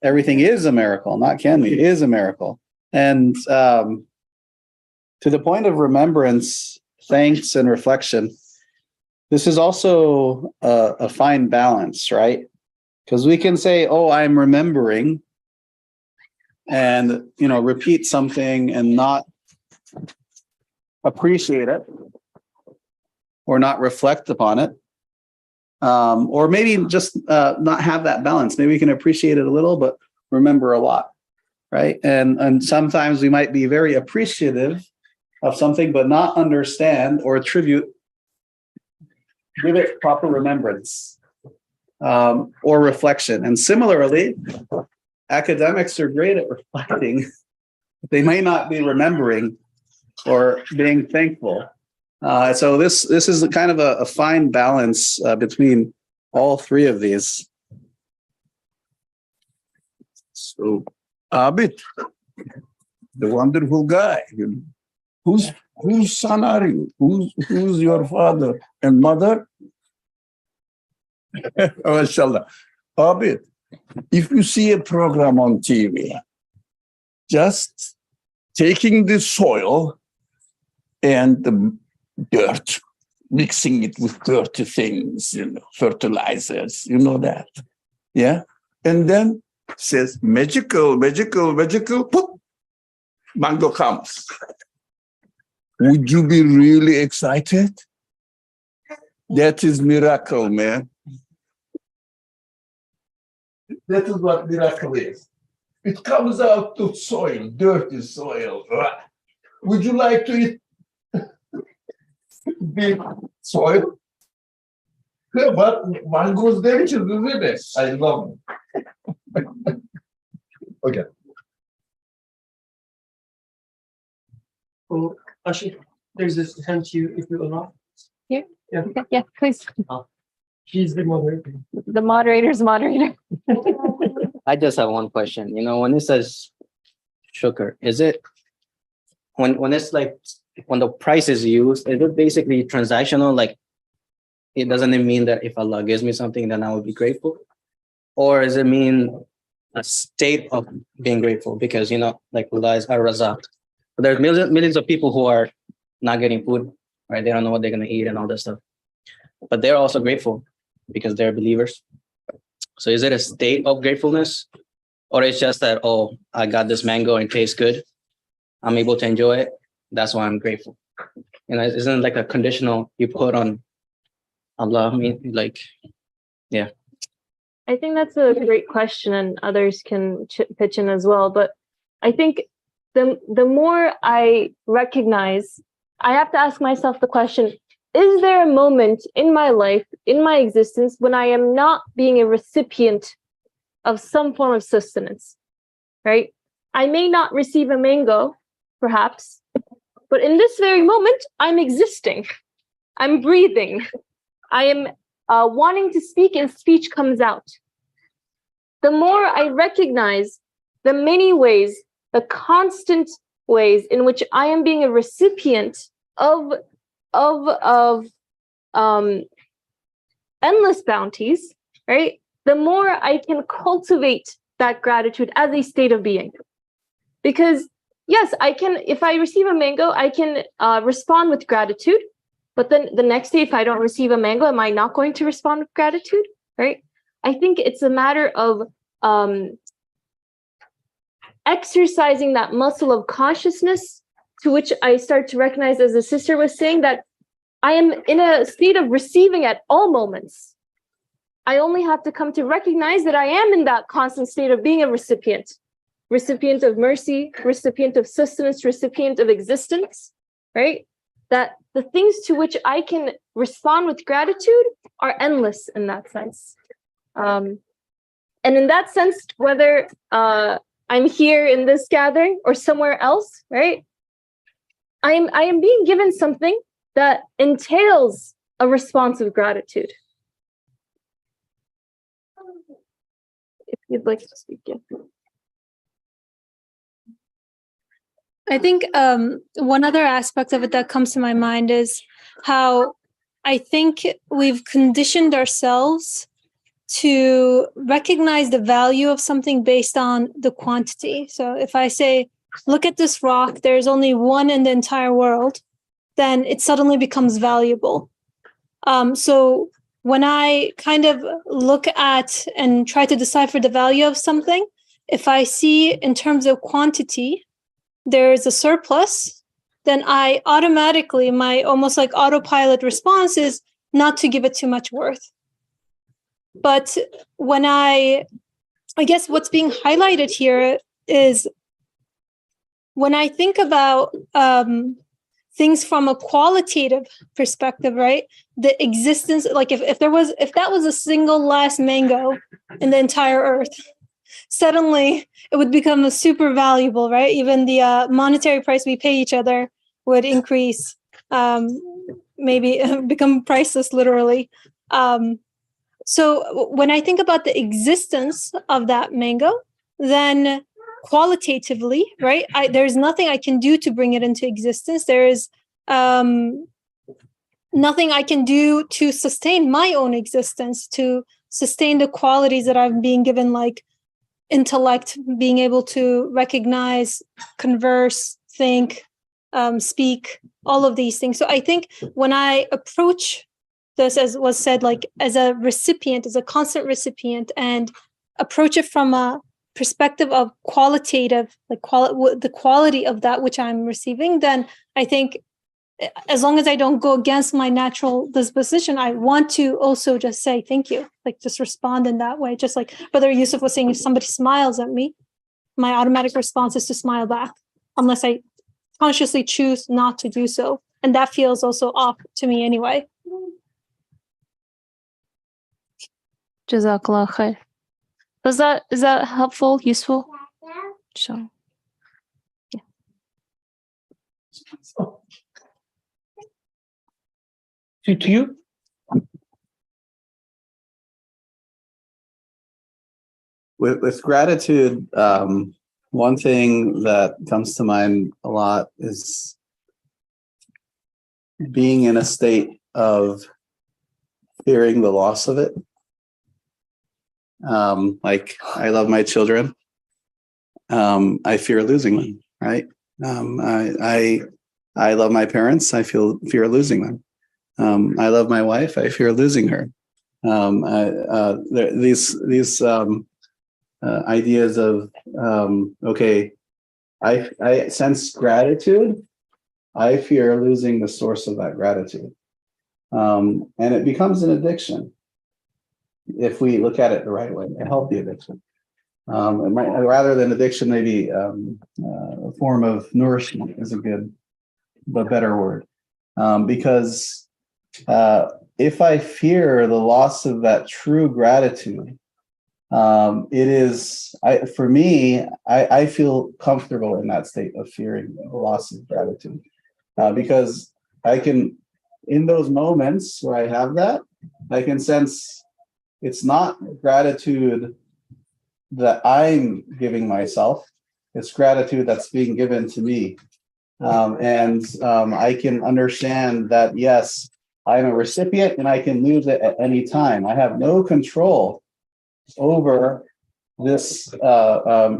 Everything is a miracle, not can be, is a miracle. And to the point of remembrance, thanks, and reflection, this is also a fine balance, right? Because we can say, oh, I'm remembering, and repeat something and not appreciate it or not reflect upon it, or maybe just not have that balance. Maybe we can appreciate it a little but remember a lot, right? And sometimes we might be very appreciative of something but not understand or give it proper remembrance or reflection. And similarly, academics are great at reflecting. They may not be remembering or being thankful. So this is kind of a fine balance between all three of these. So, Abid, the wonderful guy, whose son are you? Who's your father and mother? MashaAllah. Abid, if you see a program on TV, just taking the soil and the dirt, mixing it with dirty things, fertilizers, that, yeah? And then says, magical, poof, mango comes. Would you be really excited? That is miracle, man. That is what miracle is. It comes out of soil, dirty soil. Would you like to eat big soil? But mangoes delicious, isn't it? I love it. Okay. Oh, Ashi, there's this hand to you if you allow. Here? Yeah. Okay, yeah, please. She's the moderator. The moderator's moderator. I just have one question. When it says sugar, is it when it's like when the price is used, is it basically transactional? Like it doesn't mean that if Allah gives me something, then I will be grateful, or does it mean a state of being grateful? Because like Allah is Ar-Razzaq. But there's millions of people who are not getting food, right? They don't know what they're gonna eat and all that stuff, but they're also grateful because they're believers. So is it a state of gratefulness, or it's just that, oh, I got this mango and it tastes good, I'm able to enjoy it, that's why I'm grateful? Isn't it like a conditional you put on Allah? Yeah. I think that's a great question, and others can pitch in as well. But I think the more I recognize, I have to ask myself the question, is there a moment in my life, in my existence, when I am not being a recipient of some form of sustenance, right? I may not receive a mango, perhaps, but in this very moment, I'm existing. I'm breathing. I am wanting to speak, and speech comes out. The more I recognize the many ways, the constant ways in which I am being a recipient of endless bounties, right? The more I can cultivate that gratitude as a state of being. Because yes, I can, if I receive a mango, I can respond with gratitude. But then the next day, if I don't receive a mango, am I not going to respond with gratitude, right? I think it's a matter of exercising that muscle of consciousness, to which I start to recognize, as the sister was saying, that I am in a state of receiving at all moments. I only have to come to recognize that I am in that constant state of being a recipient of mercy, recipient of sustenance, recipient of existence, right? That the things to which I can respond with gratitude are endless in that sense. And in that sense, whether I'm here in this gathering or somewhere else, right? I am being given something that entails a response of gratitude. If you'd like to speak, yeah. I think one other aspect of it that comes to my mind is how I think we've conditioned ourselves to recognize the value of something based on the quantity. So if I say, look at this rock, there's only one in the entire world, then it suddenly becomes valuable. So when I kind of look at and try to decipher the value of something, if I see in terms of quantity, there's a surplus, then I automatically, my almost like autopilot response is not to give it too much worth. But when I guess what's being highlighted here is when I think about things from a qualitative perspective, right? The existence, like if that was a single last mango in the entire earth, suddenly it would become a super valuable, right? Even the monetary price we pay each other would increase, maybe become priceless, literally. So when I think about the existence of that mango, then qualitatively, right, there's nothing I can do to bring it into existence. There is nothing I can do to sustain my own existence, to sustain the qualities that I'm being given, like intellect, being able to recognize, converse, think, speak, all of these things. So I think when I approach this, as was said, like as a recipient, as a constant recipient, and approach it from a perspective of qualitative, like the quality of that which I'm receiving, then I think as long as I don't go against my natural disposition, I want to also just say thank you, like just respond in that way. Just like Brother Yusuf was saying, if somebody smiles at me, my automatic response is to smile back, unless I consciously choose not to do so. And that feels also off to me anyway. Jazakallah khair. Is that helpful, useful? Sure. Yeah. To you? With gratitude, one thing that comes to mind a lot is being in a state of fearing the loss of it. Like I love my children. I fear losing them, right? I love my parents. I fear losing them. I love my wife. I fear losing her. These ideas of okay, I sense gratitude. I fear losing the source of that gratitude, and it becomes an addiction if we look at it the right way, a healthy addiction. It might, rather than addiction, maybe a form of nourishment is a good, but better word, because if I fear the loss of that true gratitude, It is, for me, I feel comfortable in that state of fearing the loss of gratitude, because I can, in those moments where I have that, I can sense it's not gratitude that I'm giving myself, it's gratitude that's being given to me. I can understand that, yes, I'm a recipient and I can lose it at any time. I have no control over this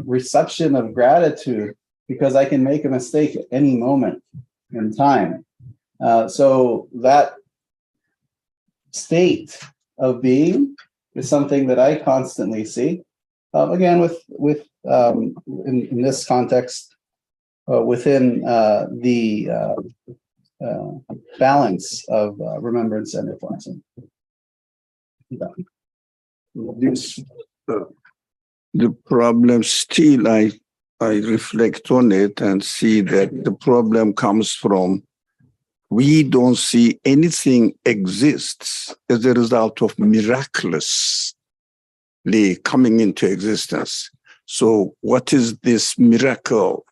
reception of gratitude because I can make a mistake at any moment in time. So that state of being is something that I constantly see. Again, in this context, within the balance of remembrance and reflection. This, the problem still, I reflect on it and see that the problem comes from we don't see anything exists as a result of miraculously coming into existence. So what is this miracle?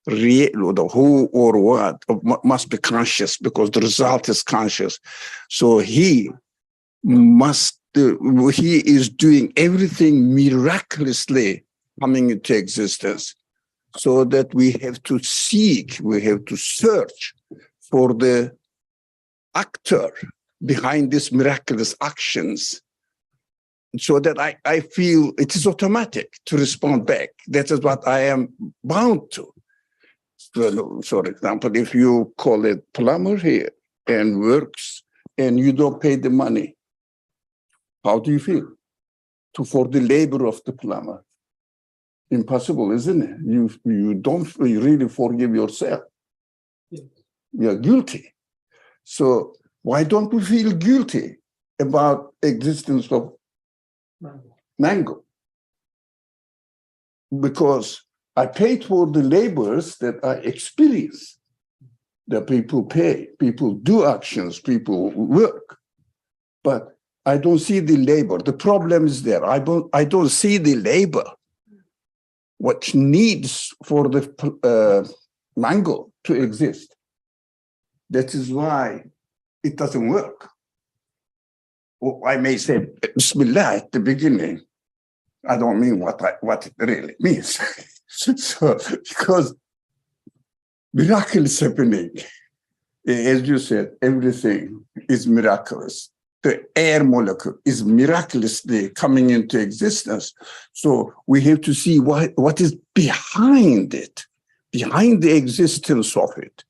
Real, the who or what must be conscious because the result is conscious. So he is doing everything miraculously coming into existence, so that we have to seek, we have to search for the actor behind these miraculous actions, so that I feel it is automatic to respond back. That is what I am bound to. So, for example, if you call it plumber here and works and you don't pay the money, how do you feel? For the labor of the plumber. Impossible, isn't it? You don't really forgive yourself. You're guilty. So why don't we feel guilty about existence of mango? Because I paid for the labors that I experience. That people pay, people do actions, people work. But I don't see the labor. The problem is there. I don't see the labor. What needs for the mango to exist. That is why it doesn't work. Or I may say Bismillah at the beginning. I don't mean what it really means. So, because miracle is happening. As you said, everything is miraculous. The air molecule is miraculously coming into existence. So we have to see what is behind it, behind the existence of it.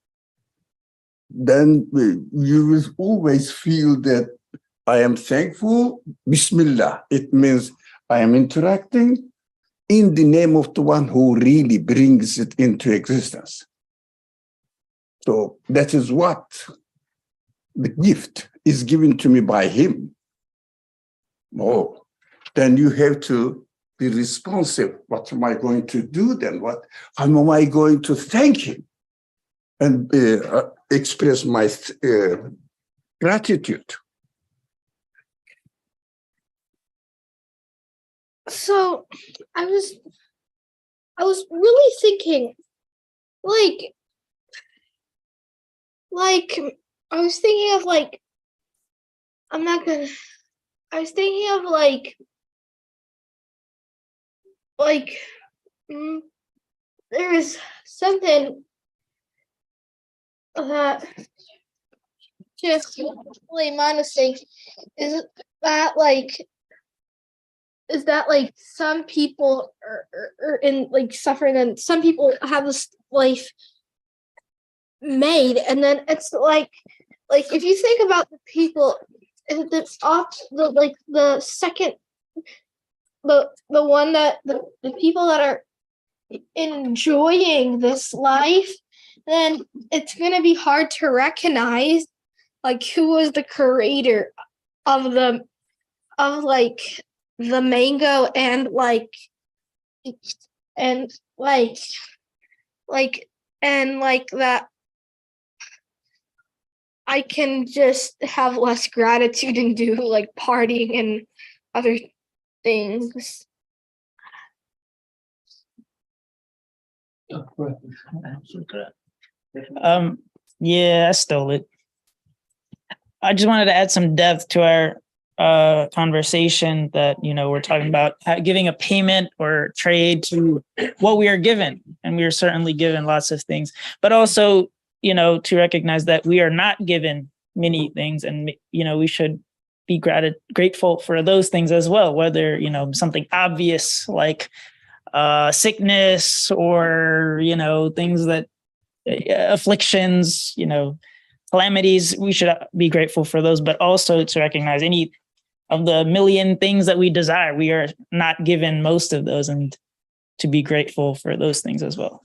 Then you will always feel that I am thankful, Bismillah. It means I am interacting in the name of the one who really brings it into existence. So that is what the gift is given to me by him. Oh, then you have to be responsive. What am I going to do then? How am I going to thank him and express my gratitude? So I was really thinking, like I was thinking of there is something that just really honestly is that some people are in suffering, and some people have this life made, and then it's like if you think about the people that's off the second the one that the people that are enjoying this life, then it's going to be hard to recognize who was the creator of the mango and that I can just have less gratitude and do partying and other things. Yeah, I stole it. I just wanted to add some depth to our conversation that, we're talking about giving a payment or trade to what we are given. And we are certainly given lots of things, but also, to recognize that we are not given many things, and, we should be grateful for those things as well, whether, something obvious like sickness or, things that afflictions, calamities, we should be grateful for those, but also to recognize any of the million things that we desire. We are not given most of those, and to be grateful for those things as well.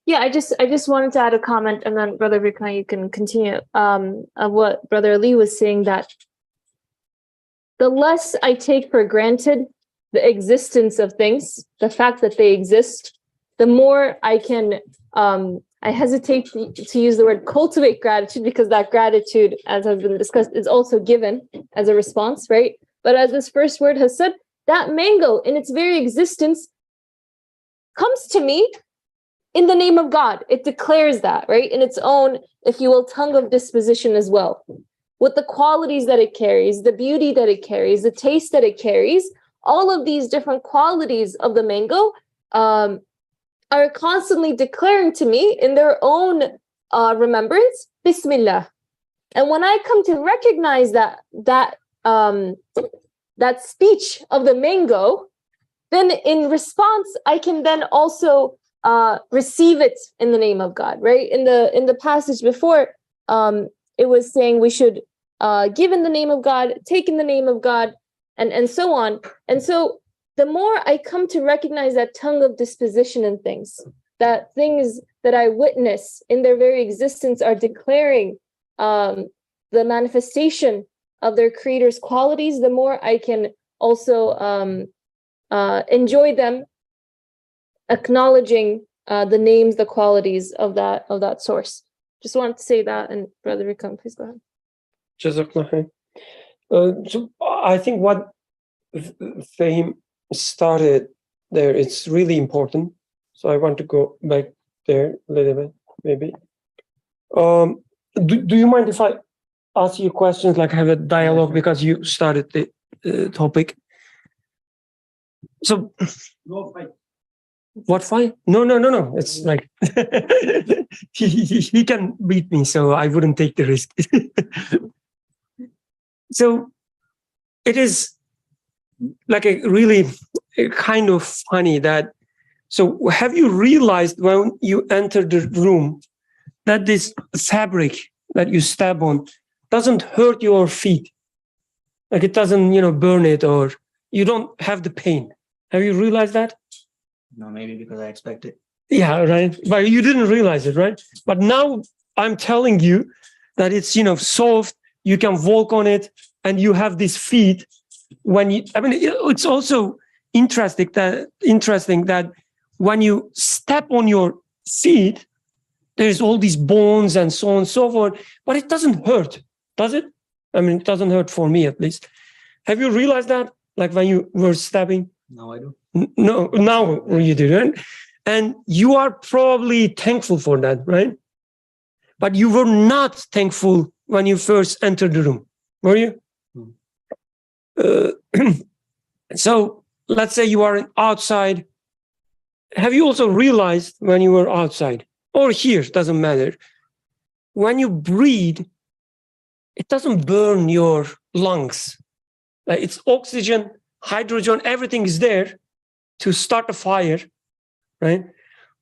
Yeah, I just wanted to add a comment, and then Brother Vikram, you can continue of what Brother Ali was saying, that the less I take for granted the existence of things, the fact that they exist, the more I can, I hesitate to use the word cultivate gratitude, because that gratitude, as has been discussed, is also given as a response, right? But as this first word has said, that mango in its very existence comes to me in the name of God. It declares that, right? In its own, if you will, tongue of disposition as well. With the qualities that it carries, the beauty that it carries, the taste that it carries, all of these different qualities of the mango are constantly declaring to me in their own remembrance, Bismillah. And when I come to recognize that speech of the mango, then in response, I can then also receive it in the name of God, right? In the passage before, it was saying we should give in the name of God, take in the name of God, and so on. And so the more I come to recognize that tongue of disposition in things, that things that I witness in their very existence are declaring the manifestation of their creator's qualities, the more I can also enjoy them, acknowledging the names, the qualities of that source. Just wanted to say that, and Brother Vikram, please go ahead. Jazakallah. So I think what Fahim started there, it's really important. So I want to go back there a little bit, maybe. Do you mind if I ask you questions, like have a dialogue, because you started the topic? So, what fight? No. It's like he can beat me, so I wouldn't take the risk. So it is like a really kind of funny that. So have you realized when you enter the room that this fabric that you step on doesn't hurt your feet? Like it doesn't, burn it, or you don't have the pain. Have you realized that? No, maybe because I expect it. Yeah, right. But you didn't realize it, right? But now I'm telling you that it's, soft, you can walk on it, and you have these feet. It's also interesting that when you step on your feet, there's all these bones and so on and so forth, but it doesn't hurt, does it? It doesn't hurt for me, at least. Have you realized that? Like when you were stepping? No, I do. No, now you didn't. And you are probably thankful for that, right? But you were not thankful when you first entered the room, were you? So let's say you are outside. Have you also realized when you were outside or here, doesn't matter, when you breathe, it doesn't burn your lungs. It's oxygen, hydrogen, everything is there to start a fire, right?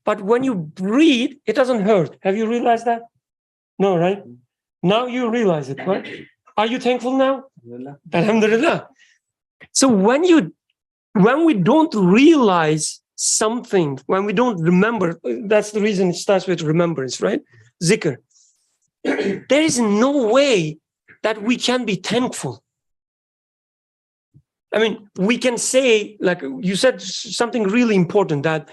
But when you breathe, it doesn't hurt. Have you realized that? No, right? Now you realize it, right? Are you thankful now? Alhamdulillah. So when we don't realize something, when we don't remember, that's the reason it starts with remembrance, right? Zikr. There is no way that we can be thankful. We can say, like you said, something really important, that,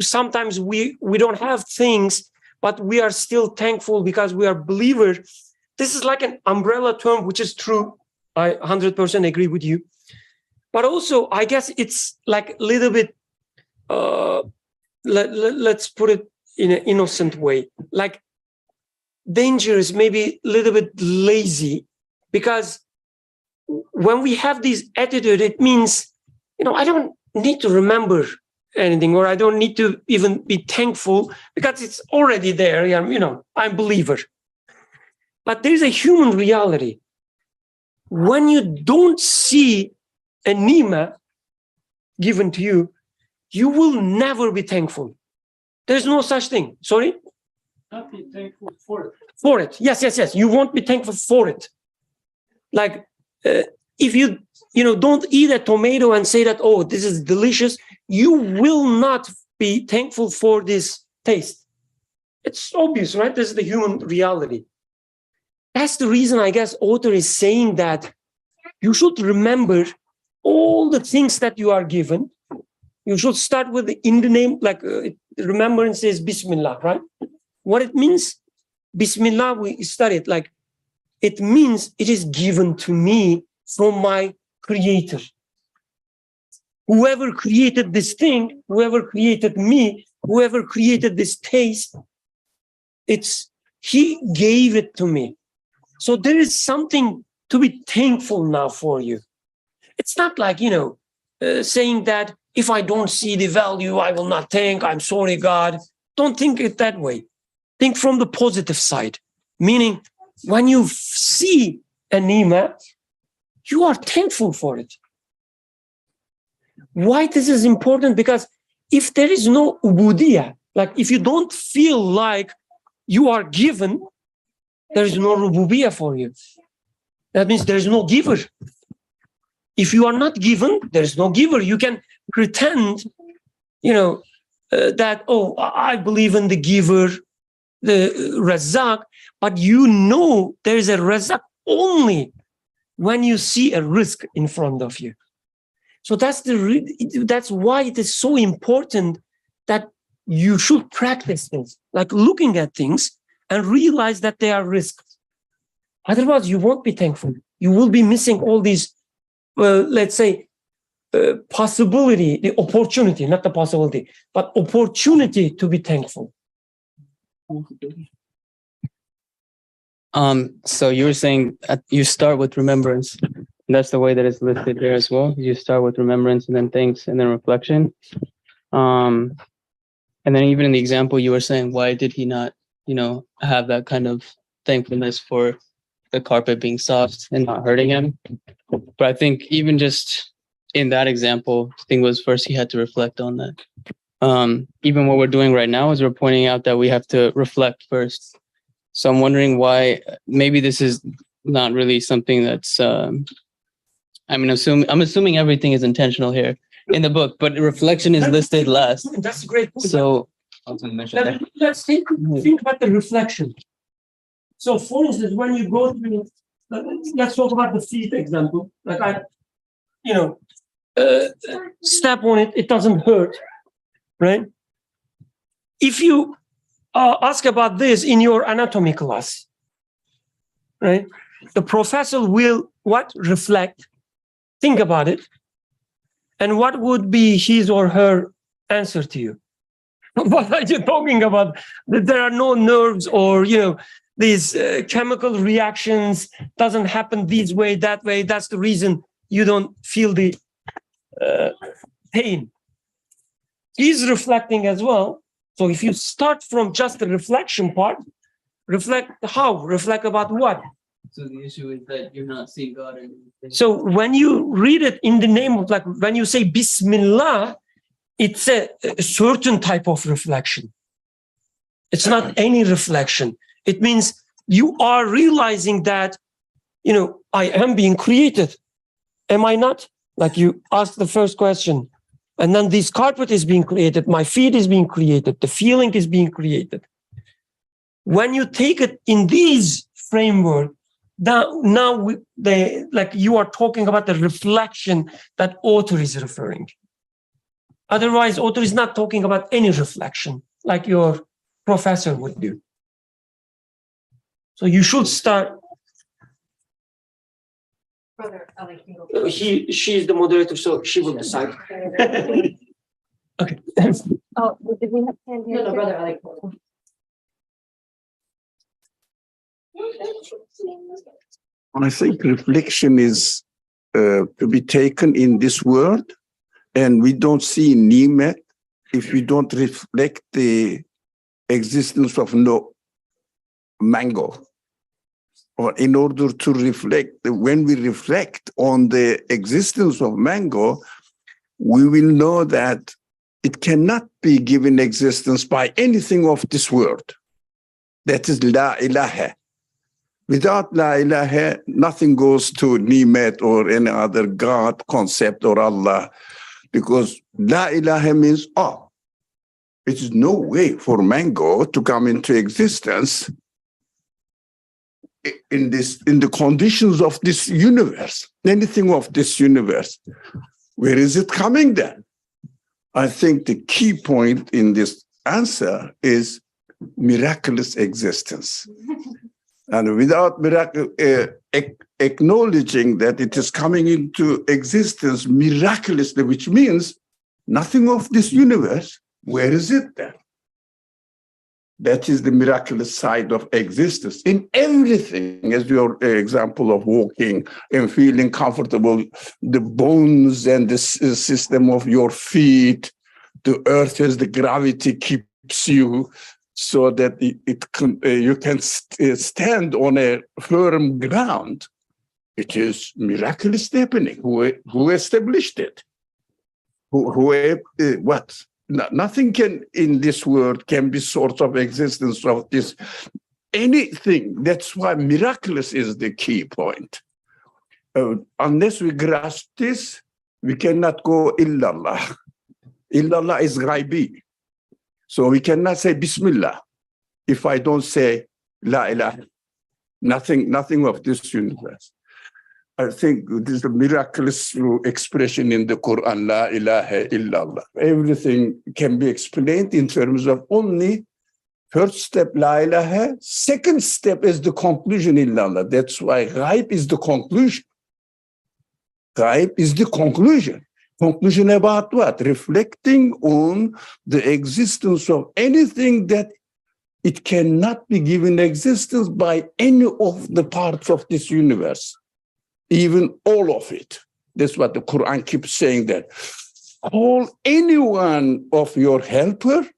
sometimes we don't have things, but we are still thankful because we are believers. This is like an umbrella term, which is true. I 100% agree with you. But also, I guess it's like a little bit, let's put it in an innocent way, like dangerous, maybe a little bit lazy, because when we have this attitude, it means, I don't need to remember anything, or I don't need to even be thankful because it's already there. I'm a believer. But there's a human reality. When you don't see a nima given to you, you will never be thankful. There's no such thing. Sorry? Not be thankful for it. For it. Yes. You won't be thankful for it. Like, if you don't eat a tomato and say that, oh, this is delicious, you will not be thankful for this taste. It's obvious, right? This is the human reality. That's the reason, I guess, author is saying that you should remember all the things that you are given. You should start with in the name, like remembrance is Bismillah, right? What it means, Bismillah, we studied, like it means it is given to me from my creator. Whoever created this thing, whoever created me, whoever created this taste, he gave it to me. So there is something to be thankful now for you. It's not like, saying that if I don't see the value, I will not thank, I'm sorry, God. Don't think it that way. Think from the positive side, meaning when you see a nima, you are thankful for it. Why this is important? Because if there is no ubudiyah, like if you don't feel like you are given, there is no rububiyah for you. That means there is no giver. If you are not given, there is no giver. You can pretend, that, oh, I believe in the giver, the Razak, but there is a Razak only when you see a risk in front of you. So that's why it is so important that you should practice things, like looking at things and realize that they are risks. Otherwise, you won't be thankful. You will be missing all these, let's say, possibility, the opportunity, not the possibility, but opportunity to be thankful. So you were saying you start with remembrance. That's the way that it's listed here as well. You start with remembrance and then thanks and then reflection. And then even in the example you were saying, why did he not, have that kind of thankfulness for the carpet being soft and not hurting him? But I think even just in that example, the thing was first he had to reflect on that. Even what we're doing right now is we're pointing out that we have to reflect first. So I'm wondering why maybe this is not really something that's I'm assuming everything is intentional here in the book, but reflection is listed last. That's a great point. So let's think about the reflection. So for instance, when you go to, let's talk about the feet example. Like step on it, it doesn't hurt, right? If you ask about this in your anatomy class, right? The professor will reflect, think about it, and what would be his or her answer to you? What are you talking about? That there are no nerves or, these chemical reactions doesn't happen this way, that way. That's the reason you don't feel the pain. He's reflecting as well. So if you start from just the reflection part, reflect how? Reflect about what? So the issue is that you're not seeing God. So when you read it in the name of, like when you say Bismillah, it's a certain type of reflection. It's not any reflection. It means you are realizing that, I am being created. Am I not? Like you asked the first question. And then this carpet is being created. My feet is being created. The feeling is being created. When you take it in these framework, you are talking about the reflection that author is referring. Otherwise, author is not talking about any reflection like your professor would do. So you should start Brother Ali can go. She's the moderator, so she will decide. Okay. Oh, did we have hand here? No, brother Ali. I think reflection is to be taken in this world, and we don't see nimet if we don't reflect the existence of no mango. Or in order to reflect, when we reflect on the existence of mango, we will know that it cannot be given existence by anything of this world. That is La ilaha. Without La ilaha, nothing goes to Nimet or any other God concept or Allah, because La ilaha means, oh, it is no way for mango to come into existence in the conditions of this universe, anything of this universe. Where is it coming then? I think the key point in this answer is miraculous existence. And without miracle, acknowledging that it is coming into existence miraculously, which means nothing of this universe, where is it then? That is the miraculous side of existence. In everything, as your example of walking and feeling comfortable, the bones and the system of your feet, the earth as the gravity keeps you so that you can stand on a firm ground. It is miraculous happening. Who established it? What? Nothing can in this world can be source of existence of this anything. That's why miraculous is the key point. Unless we grasp this, we cannot go illallah. Illallah is ghaibi. So we cannot say Bismillah if I don't say La ilaha. Nothing of this universe. I think this is a miraculous expression in the Quran, La ilaha illallah. Everything can be explained in terms of only first step, La ilaha. Second step is the conclusion, illallah. That's why ghaib is the conclusion. Ghaib is the conclusion. Conclusion about what? Reflecting on the existence of anything that it cannot be given existence by any of the parts of this universe. Even all of it. That's what the Quran keeps saying, that call anyone of your helper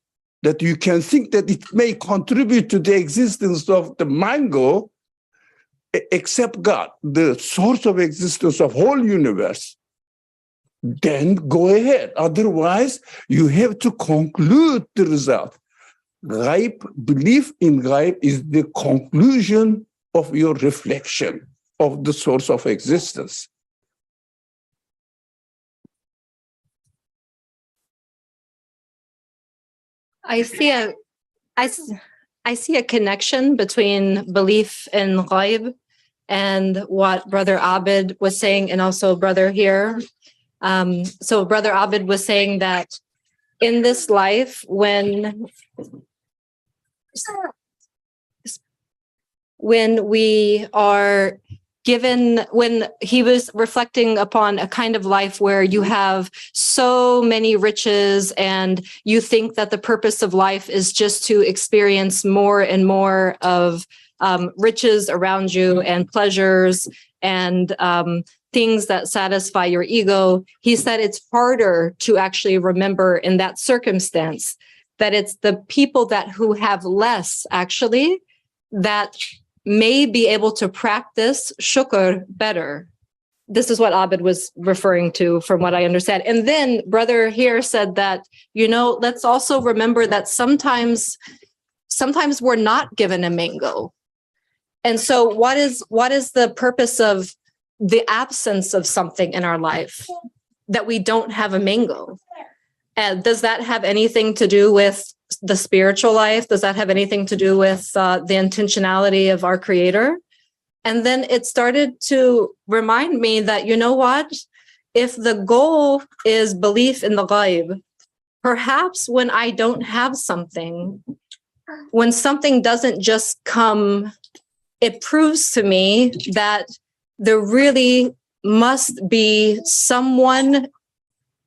that you can think that it may contribute to the existence of the mango, except God, the source of existence of whole universe. Then go ahead. Otherwise, you have to conclude the result. Ghaib, belief in ghaib is the conclusion of your reflection of the source of existence. I see a connection between belief in ghaib and what Brother Abid was saying, and also Brother here. So Brother Abid was saying that in this life, when we are given, when he was reflecting upon a kind of life where you have so many riches and you think that the purpose of life is just to experience more and more of riches around you and pleasures and things that satisfy your ego. He said it's harder to actually remember in that circumstance that it's the people who have less actually that may be able to practice shukr better. This is what Abid was referring to from what I understand. And then Brother here said that, let's also remember that sometimes we're not given a mango. And so what is the purpose of the absence of something in our life that we don't have a mango? And does that have anything to do with the spiritual life? Does that have anything to do with the intentionality of our Creator? And then it started to remind me that, if the goal is belief in the ghaib, perhaps when I don't have something, when something doesn't just come, it proves to me that the really must be someone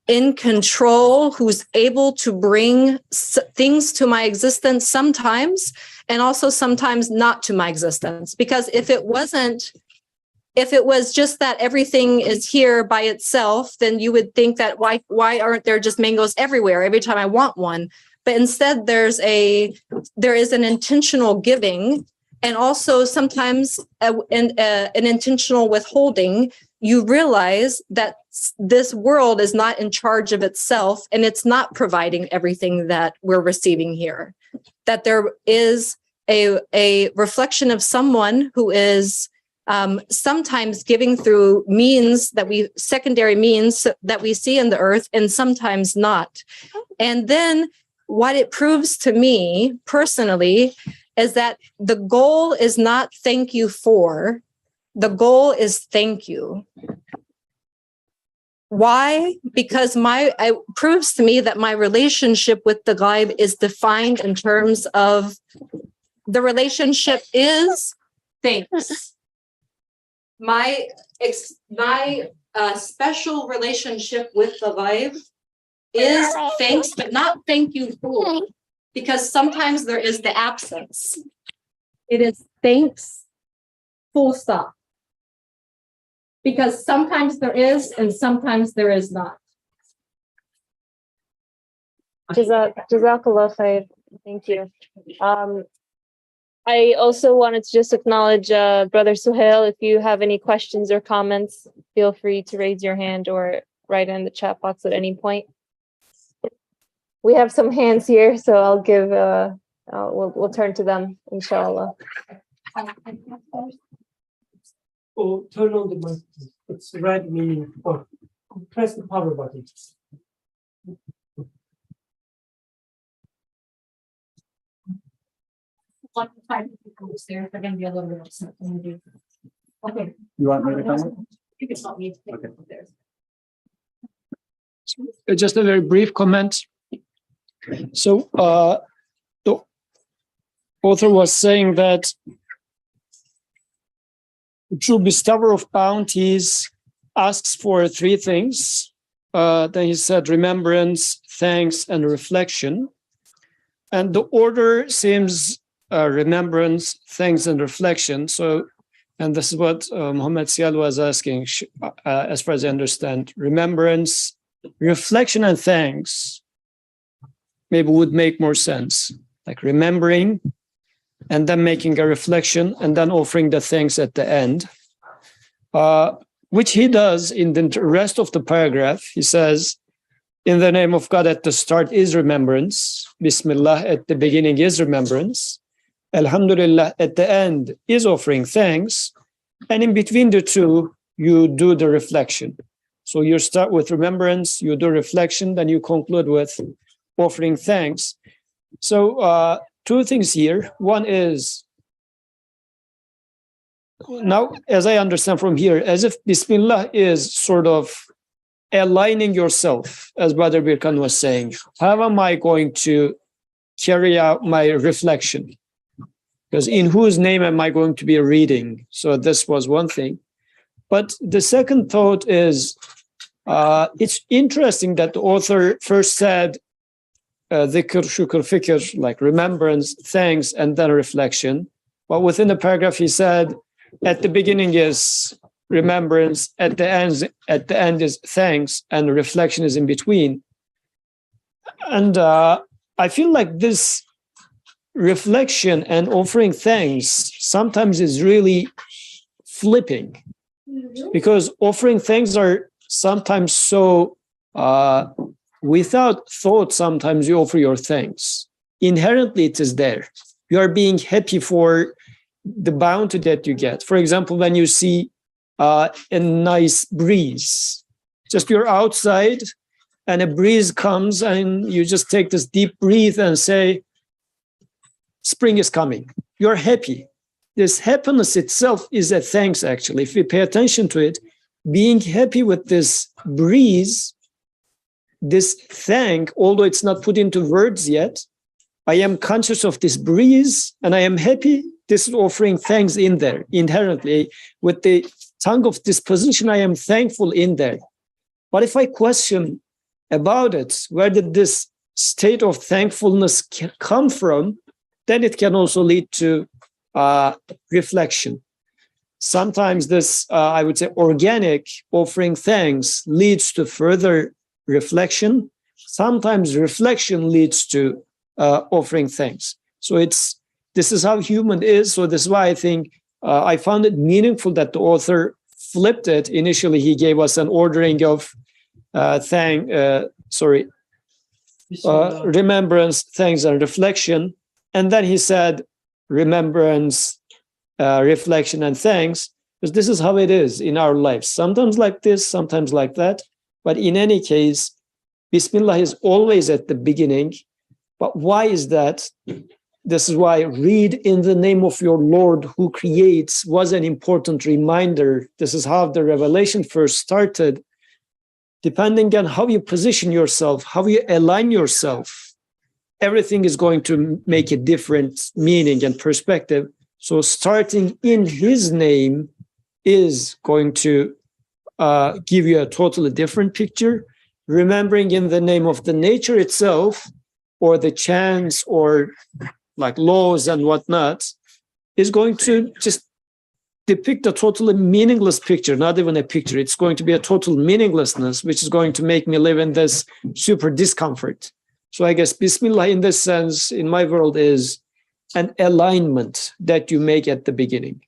in control who's able to bring things to my existence sometimes, and also sometimes not to my existence. Because if it was just that everything is here by itself, then you would think that why aren't there just mangoes everywhere every time I want one? But instead there is an intentional giving, and also sometimes an intentional withholding. You realize that this world is not in charge of itself, and it's not providing everything that we're receiving here. That there is a reflection of someone who is sometimes giving through secondary means that we see in the earth, and sometimes not. And then what it proves to me personally is that the goal is not thank you for, the goal is thank you. Why? Because it proves to me that my relationship with the Ghaib is defined in terms of the relationship is thanks. My special relationship with the Ghaib is thanks, but not thank you for, because sometimes there is the absence. It is thanks, full stop. Because sometimes there is and sometimes there is not. Jazakallah khair. Thank you. I also wanted to just acknowledge Brother Suhail. If you have any questions or comments, feel free to raise your hand or write in the chat box at any point. We have some hands here, so I'll give. We'll turn to them, inshallah. Oh, turn on the mic. It's red meaning on. Press the power button. Okay. You want me to come? You can help me to take Okay. Just a very brief comment. So the author was saying that the true bestower of bounties asks for three things. Then he said remembrance, thanks, and reflection. And the order seems remembrance, thanks, and reflection. So, and this is what Muhammad Sial was asking, as far as I understand. Remembrance, reflection, and thanks maybe would make more sense. Like remembering, and then making a reflection, and then offering the thanks at the end, which he does in the rest of the paragraph. He says, in the name of God at the start is remembrance. Bismillah at the beginning is remembrance. Alhamdulillah at the end is offering thanks. And in between the two, you do the reflection. So you start with remembrance, you do reflection, then you conclude with offering thanks. So two things here. One is, now as I understand from here, as if Bismillah is sort of aligning yourself, as Brother Birkan was saying. How am I going to carry out my reflection? Because in whose name am I going to be reading? So this was one thing. But the second thought is, it's interesting that the author first said, dhikr, shukr, fikr, like remembrance, thanks, and then reflection. But within the paragraph, he said, at the beginning is remembrance, at the end is thanks, and reflection is in between. And I feel like this reflection and offering thanks sometimes is really flipping, because offering thanks are sometimes so without thought. Sometimes you offer your thanks. Inherently, it is there. You are being happy for the bounty that you get. For example, when you see a nice breeze, just you're outside and a breeze comes and you just take this deep breath and say, spring is coming. You're happy. This happiness itself is a thanks, actually. If we pay attention to it, being happy with this breeze, this thank, although it's not put into words yet, I am conscious of this breeze and I am happy. This is offering thanks in there inherently with the tongue of disposition, I am thankful in that. But if I question about it, where did this state of thankfulness come from, then it can also lead to reflection. Sometimes this, I would say, organic offering thanks leads to further reflection. Sometimes reflection leads to offering thanks. So this is how human is. So this is why I think I found it meaningful that the author flipped it. Initially, he gave us an ordering of remembrance, thanks, and reflection. And then he said remembrance, reflection, and thanks, because this is how it is in our lives. Sometimes like this, sometimes like that. But in any case, Bismillah is always at the beginning. But why is that? This is why read in the name of your Lord who creates was an important reminder. This is how the revelation first started. Depending on how you position yourself, how you align yourself, everything is going to make a different meaning and perspective. So starting in his name is going to give you a totally different picture. Remembering in the name of the nature itself, or the chants, or like laws and whatnot, is going to just depict a totally meaningless picture, not even a picture. It's going to be a total meaninglessness, which is going to make me live in this super discomfort. So I guess Bismillah in this sense, in my world, is an alignment that you make at the beginning.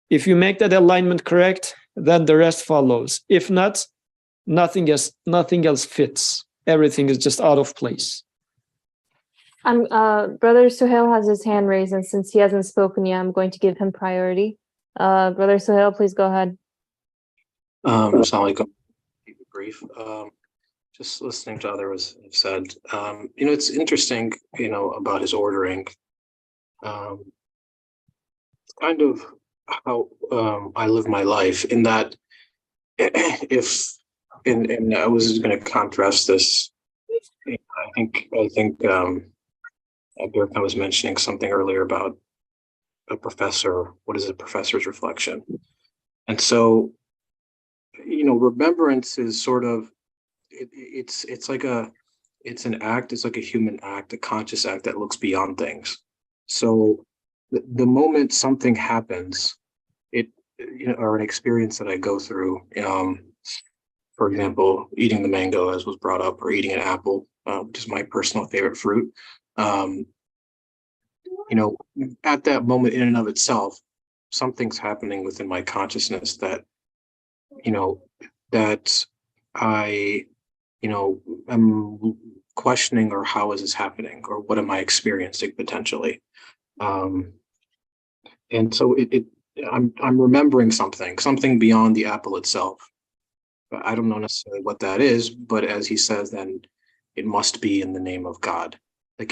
If you make that alignment correct, then the rest follows. If not, nothing else fits. Everything is just out of place. Brother Suhail has his hand raised, and since he hasn't spoken yet, I'm going to give him priority. Brother Suhail, please go ahead. Assalamu alaikum. Keep it brief. Just listening to others have said, it's interesting, about his ordering. Kind of how I live my life, in that and I was going to contrast this. I think Birka was mentioning something earlier about a professor. What is a professor's reflection? And so, remembrance is sort of, it's an act. It's like a human act, a conscious act that looks beyond things. So the moment something happens, or an experience that I go through, for example, eating the mango, as was brought up, or eating an apple, which is my personal favorite fruit. At that moment in and of itself, something's happening within my consciousness that, that I, am questioning, or how is this happening, or what am I experiencing potentially? And so I'm remembering something beyond the apple itself. But I don't know necessarily what that is, but as he says, then it must be in the name of God. Like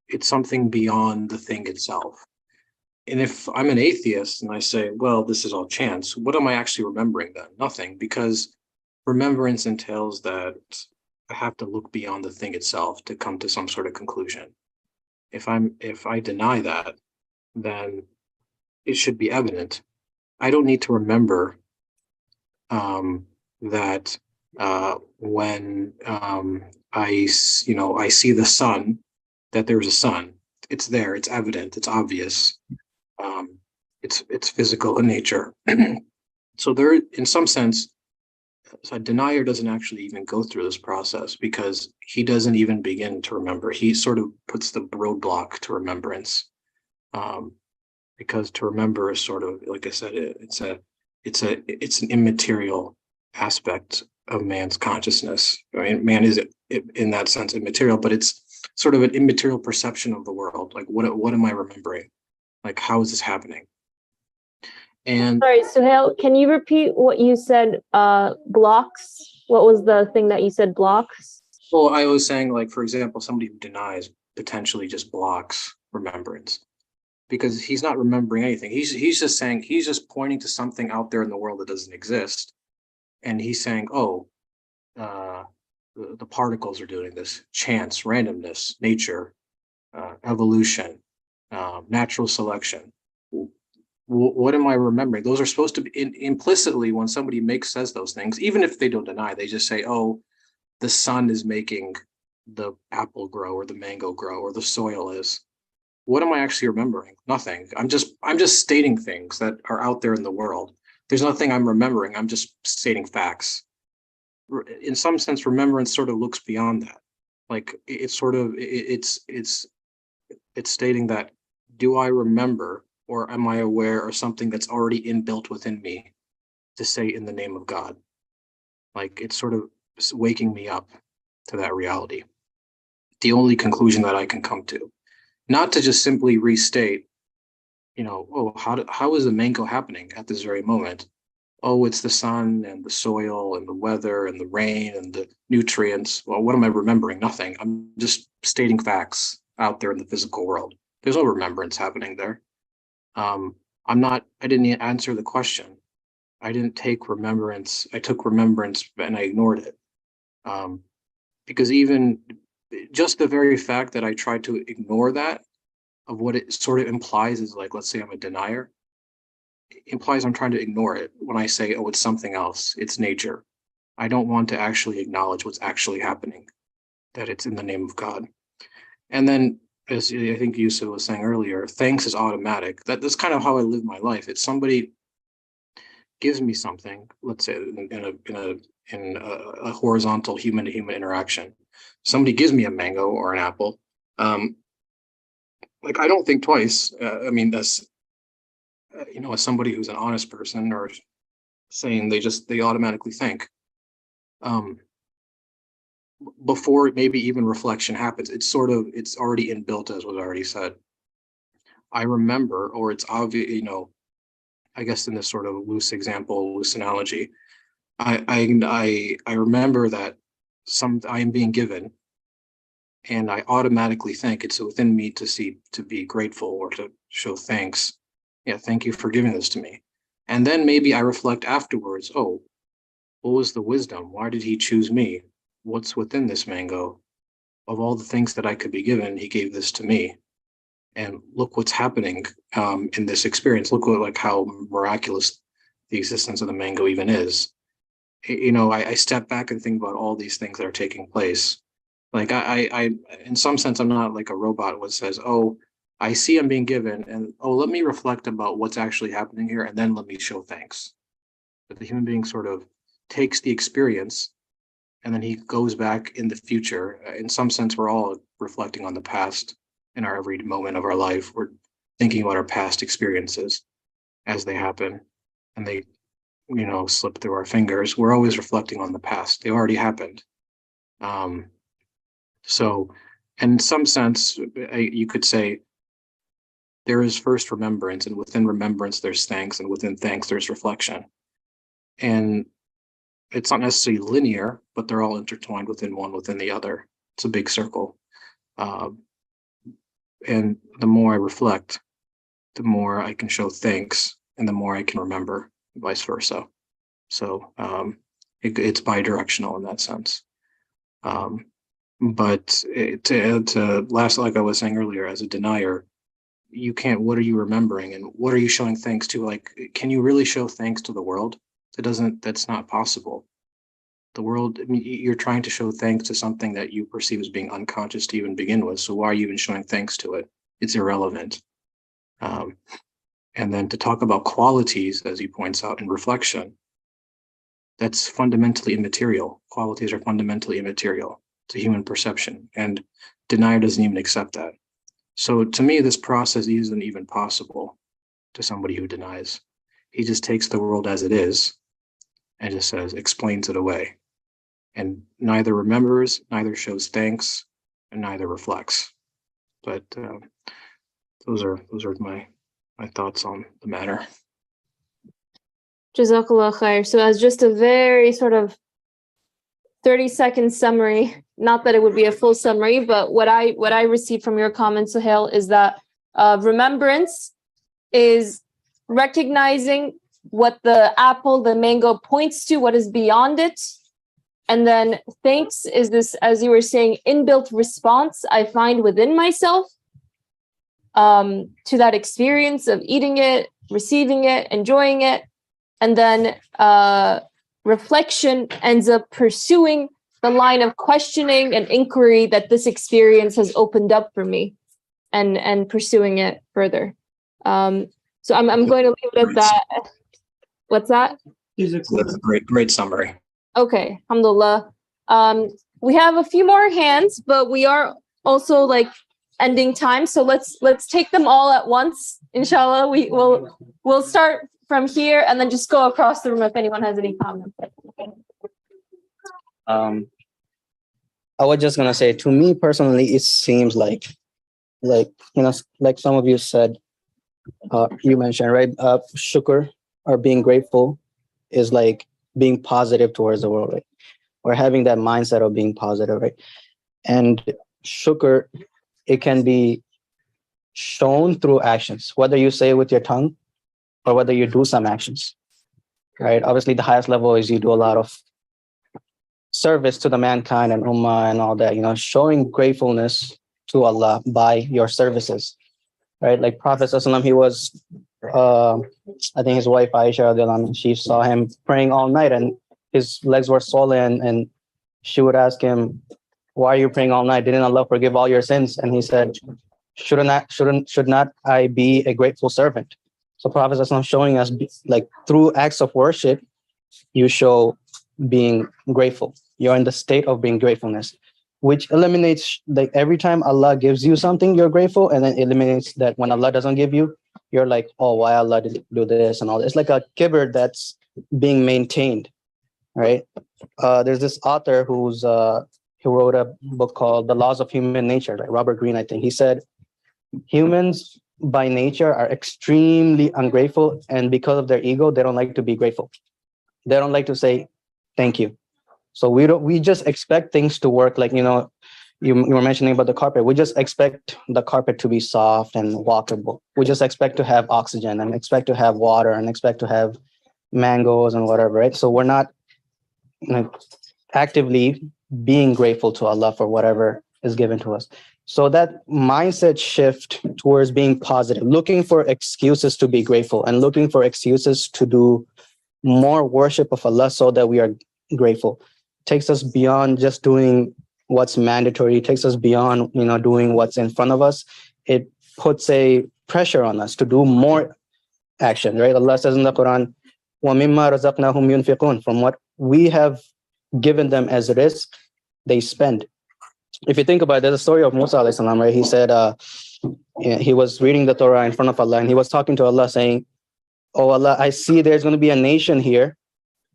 it's something beyond the thing itself. And if I'm an atheist and I say, well, this is all chance, what am I actually remembering then? Nothing, because remembrance entails that I have to look beyond the thing itself to come to some sort of conclusion. If I deny that, then it should be evident. I don't need to remember that when I see the sun, that there's a sun. It's there. It's evident. It's obvious. It's physical in nature. So there, in some sense, a denier doesn't actually even go through this process, because he doesn't even begin to remember. He sort of puts the roadblock to remembrance, because to remember is sort of, like I said, it's an immaterial aspect of man's consciousness. I mean, man is in that sense immaterial, but it's sort of an immaterial perception of the world. Like, what am I remembering? Like, how is this happening? And Sorry, Suhail, can you repeat what you said? Blocks? What was the thing that you said, blocks? well, I was saying, like, for example, somebody who denies potentially just blocks remembrance, because he's not remembering anything. He's just pointing to something out there in the world that doesn't exist. And he's saying, oh, the particles are doing this, chance, randomness, nature, evolution, natural selection. What am I remembering? Those are supposed to be implicitly when somebody says those things, even if they don't deny, they just say, oh, the sun is making the apple grow or the mango grow or the soil is. What am I actually remembering? Nothing. I'm just stating things that are out there in the world. There's nothing I'm remembering. I'm just stating facts. In some sense, remembrance sort of looks beyond that. Like it's sort of it's stating that, do I remember or am I aware of something that's already inbuilt within me to say in the name of God? Like it's sort of waking me up to that reality. The only conclusion that I can come to, not to just simply restate, oh, how is the mango happening at this very moment? Oh, it's the sun and the soil and the weather and the rain and the nutrients. Well, what am I remembering? Nothing. I'm just stating facts out there in the physical world. There's no remembrance happening there. I didn't answer the question. I didn't take remembrance. I took remembrance and I ignored it. Because even just the very fact that I tried to ignore that, of what it sort of implies is like, let's say I'm a denier, implies I'm trying to ignore it when I say, oh, it's something else, it's nature. I don't want to actually acknowledge what's actually happening, that it's in the name of God. And then, as I think Yusuf was saying earlier, thanks is automatic. That's kind of how I live my life. It's somebody gives me something, let's say in a horizontal human to human interaction. Somebody gives me a mango or an apple. Like I don't think twice. I mean, that's as somebody who's an honest person or saying they automatically think. Before maybe even reflection happens, it's already inbuilt, as was already said. I remember, or it's obvious, I guess in this sort of loose analogy, I remember that I am being given, and I automatically think it's within me to be grateful or to show thanks. Yeah, thank you for giving this to me. And then maybe I reflect afterwards, oh, what was the wisdom? Why did he choose me? What's within this mango? Of all the things that I could be given, he gave this to me. And look what's happening in this experience. Look how miraculous the existence of the mango even is. I step back and think about all these things that are taking place. Like I in some sense, I'm not like a robot which says, oh, I see I'm being given, and let me reflect about what's actually happening here, and then let me show thanks. But the human being sort of takes the experience, and then he goes back in the future. In some sense, we're all reflecting on the past in our every moment of our life. We're thinking about our past experiences as they happen, and they, slip through our fingers. We're always reflecting on the past. They already happened. So, in some sense, you could say there is first remembrance, and within remembrance, there's thanks, and within thanks, there's reflection. And it's not necessarily linear, but they're all intertwined within the other. It's a big circle. And the more I reflect, the more I can show thanks, and the more I can remember, vice versa. So it's bidirectional in that sense. But to last, like I was saying earlier, as a denier, you can't. What are you remembering, and what are you showing thanks to? Like, can you really show thanks to the world? That's not possible. The world, you're trying to show thanks to something that you perceive as being unconscious to even begin with. So why are you even showing thanks to it? It's irrelevant. And then to talk about qualities, as he points out in reflection, that's fundamentally immaterial. Qualities are fundamentally immaterial to human perception, and denier doesn't even accept that. So to me, this process isn't even possible to somebody who denies. He just takes the world as it is and just explains it away, and neither remembers, neither shows thanks, and neither reflects. But those are my thoughts on the matter. Jazakallah khair. So as just a very sort of 30-second summary, not that it would be a full summary, but what I received from your comments, Suhail, is that remembrance is recognizing what the apple, the mango points to, what is beyond it. And then thanks is this, as you were saying, inbuilt response I find within myself to that experience of eating it, receiving it, enjoying it, and then reflection ends up pursuing the line of questioning and inquiry that this experience has opened up for me, and pursuing it further. So I'm going to leave it at that. What's that? That's a great summary. Okay, alhamdulillah. We have a few more hands, but we are also like ending time. So let's take them all at once. Inshallah, we'll start from here and then just go across the room if anyone has any comments. I was just gonna say, to me personally, it seems like like some of you said, you mentioned, right? Shukr, or being grateful, is like being positive towards the world, right? Or having that mindset of being positive, right? And shukr, it can be shown through actions, whether you say it with your tongue or whether you do some actions, right? Obviously, the highest level is you do a lot of service to the mankind and ummah and all that, showing gratefulness to Allah by your services, right? Like Prophet ﷺ, he was, I think his wife Aisha, she saw him praying all night and his legs were swollen, and she would ask him, "Why are you praying all night? Didn't Allah forgive all your sins?" And he said, should not I be a grateful servant? So Prophet ﷺ showing us, like, through acts of worship, you show being grateful. You're in the state of being gratefulness, which eliminates, like, every time Allah gives you something, you're grateful, and then eliminates that when Allah doesn't give you, you're like, oh, why Allah did do this and all this. It's like a kibr that's being maintained, right? There's this author who wrote a book called The Laws of Human Nature, like Robert Greene, I think. He said, humans by nature are extremely ungrateful, and because of their ego, they don't like to be grateful. They don't like to say thank you. So we just expect things to work, like, you were mentioning about the carpet. We just expect the carpet to be soft and walkable. We just expect to have oxygen and expect to have water and expect to have mangoes and whatever, right? So we're not actively being grateful to Allah for whatever is given to us. So that mindset shift towards being positive, looking for excuses to be grateful and looking for excuses to do more worship of Allah so that we are grateful, takes us beyond just doing what's mandatory, takes us beyond, doing what's in front of us. It puts a pressure on us to do more action, right? Allah says in the Quran, وَمِمَّا رَزَقْنَاهُمْ يُنْفِقُونَ, from what we have given them as risk, they spend. If you think about it, there's a story of Musa alayhi salam, right? He said, he was reading the Torah in front of Allah, and he was talking to Allah saying, oh Allah, I see there's going to be a nation here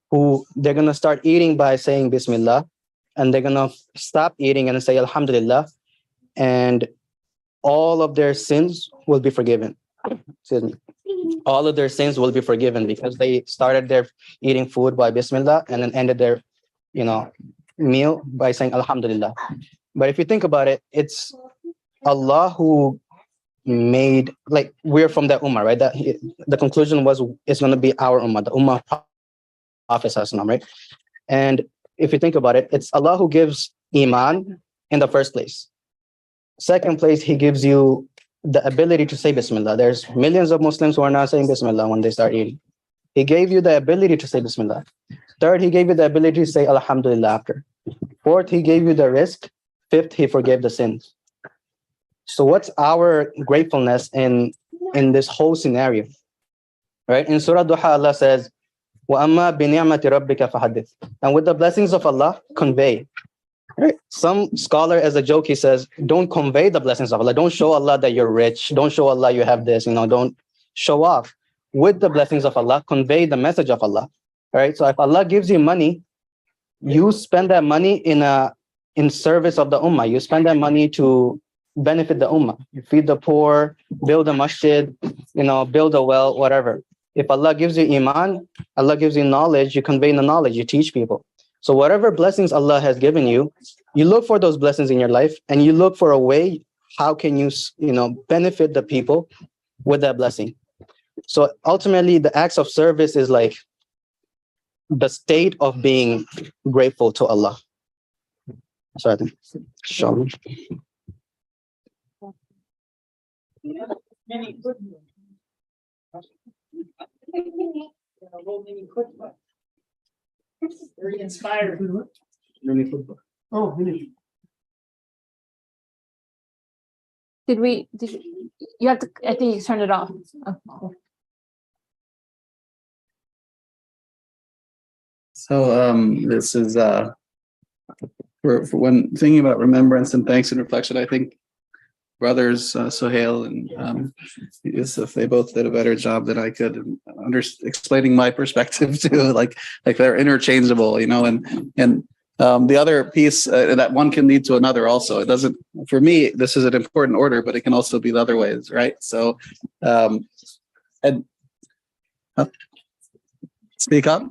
who they're going to start eating by saying Bismillah, and they're going to stop eating and say Alhamdulillah, and all of their sins will be forgiven. Excuse me. All of their sins will be forgiven because they started their eating food by Bismillah and then ended their, meal by saying Alhamdulillah. But if you think about it, it's Allah who made, like, we're from that ummah, right? That the conclusion was it's going to be our ummah, the ummah of Prophet, right? And if you think about it, it's Allah who gives iman in the first place. Second place, he gives you the ability to say Bismillah. There's millions of Muslims who are not saying Bismillah when they start eating. He gave you the ability to say Bismillah. Third, he gave you the ability to say Alhamdulillah after. Fourth, he gave you the risk. Fifth, he forgave the sins. So what's our gratefulness in this whole scenario? Right? In Surah Duha, Allah says, وَأَمَّا بِنِعْمَةِ رَبِّكَ فَحَدِّثْ. And with the blessings of Allah, convey. Right? Some scholar, as a joke, he says, don't convey the blessings of Allah. Don't show Allah that you're rich. Don't show Allah you have this. Don't show off. With the blessings of Allah, convey the message of Allah. Right? So if Allah gives you money, you spend that money in service of the ummah. You spend that money to benefit the ummah. You feed the poor, build a masjid, build a well, whatever. If Allah gives you iman, Allah gives you knowledge, you convey the knowledge, you teach people. So whatever blessings Allah has given you, you look for those blessings in your life and you look for a way, how can you, benefit the people with that blessing? So ultimately, the acts of service is like the state of being grateful to Allah. So I think, sure. Very inspired. Oh, Did you have to, I think you turned it off. Oh. So this is for when thinking about remembrance and thanks and reflection, I think brothers Sohail and Yusuf, they both did a better job than I could in explaining my perspective too. Like they're interchangeable, you know, and the other piece that one can lead to another also. It doesn't, for me, this is an important order, but it can also be the other ways, right? So, and speak up.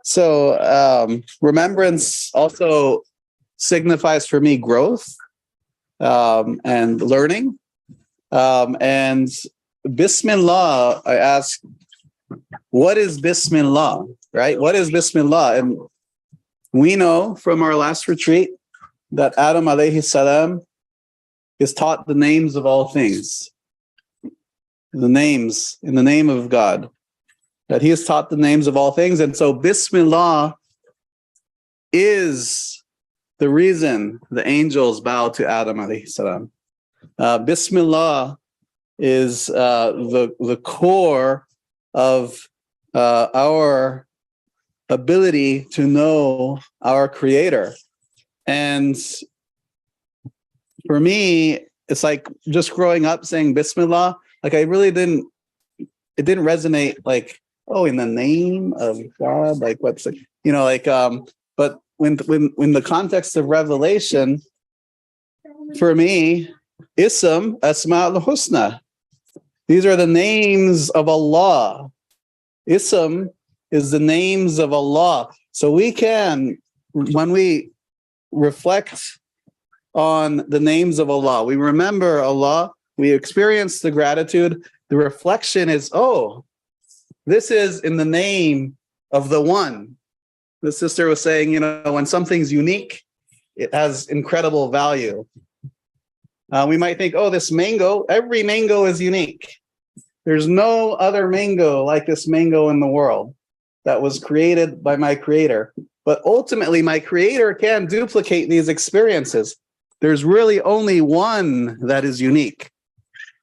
So remembrance also signifies for me growth and learning. And Bismillah, I ask, what is Bismillah, right? What is Bismillah? And we know from our last retreat that Adam alayhi salam is taught the names of all things. The names, in the name of God. That he is taught the names of all things. And so Bismillah is the reason the angels bow to Adam alayhi salam. Bismillah is the core of our ability to know our Creator. And for me, it's like just growing up saying Bismillah, like I really didn't, it didn't resonate like, oh, in the name of God, like what's like, you know, like but when the context of revelation, for me, Ism Asma'ul Husna. These are the names of Allah. Ism is the names of Allah. So we can, when we reflect on the names of Allah, we remember Allah, we experience the gratitude. The reflection is, oh, this is in the name of the One. The sister was saying, you know, when something's unique, it has incredible value. We might think, oh, this mango, every mango is unique. There's no other mango like this mango in the world that was created by my Creator. But ultimately, my Creator can duplicate these experiences. There's really only one that is unique,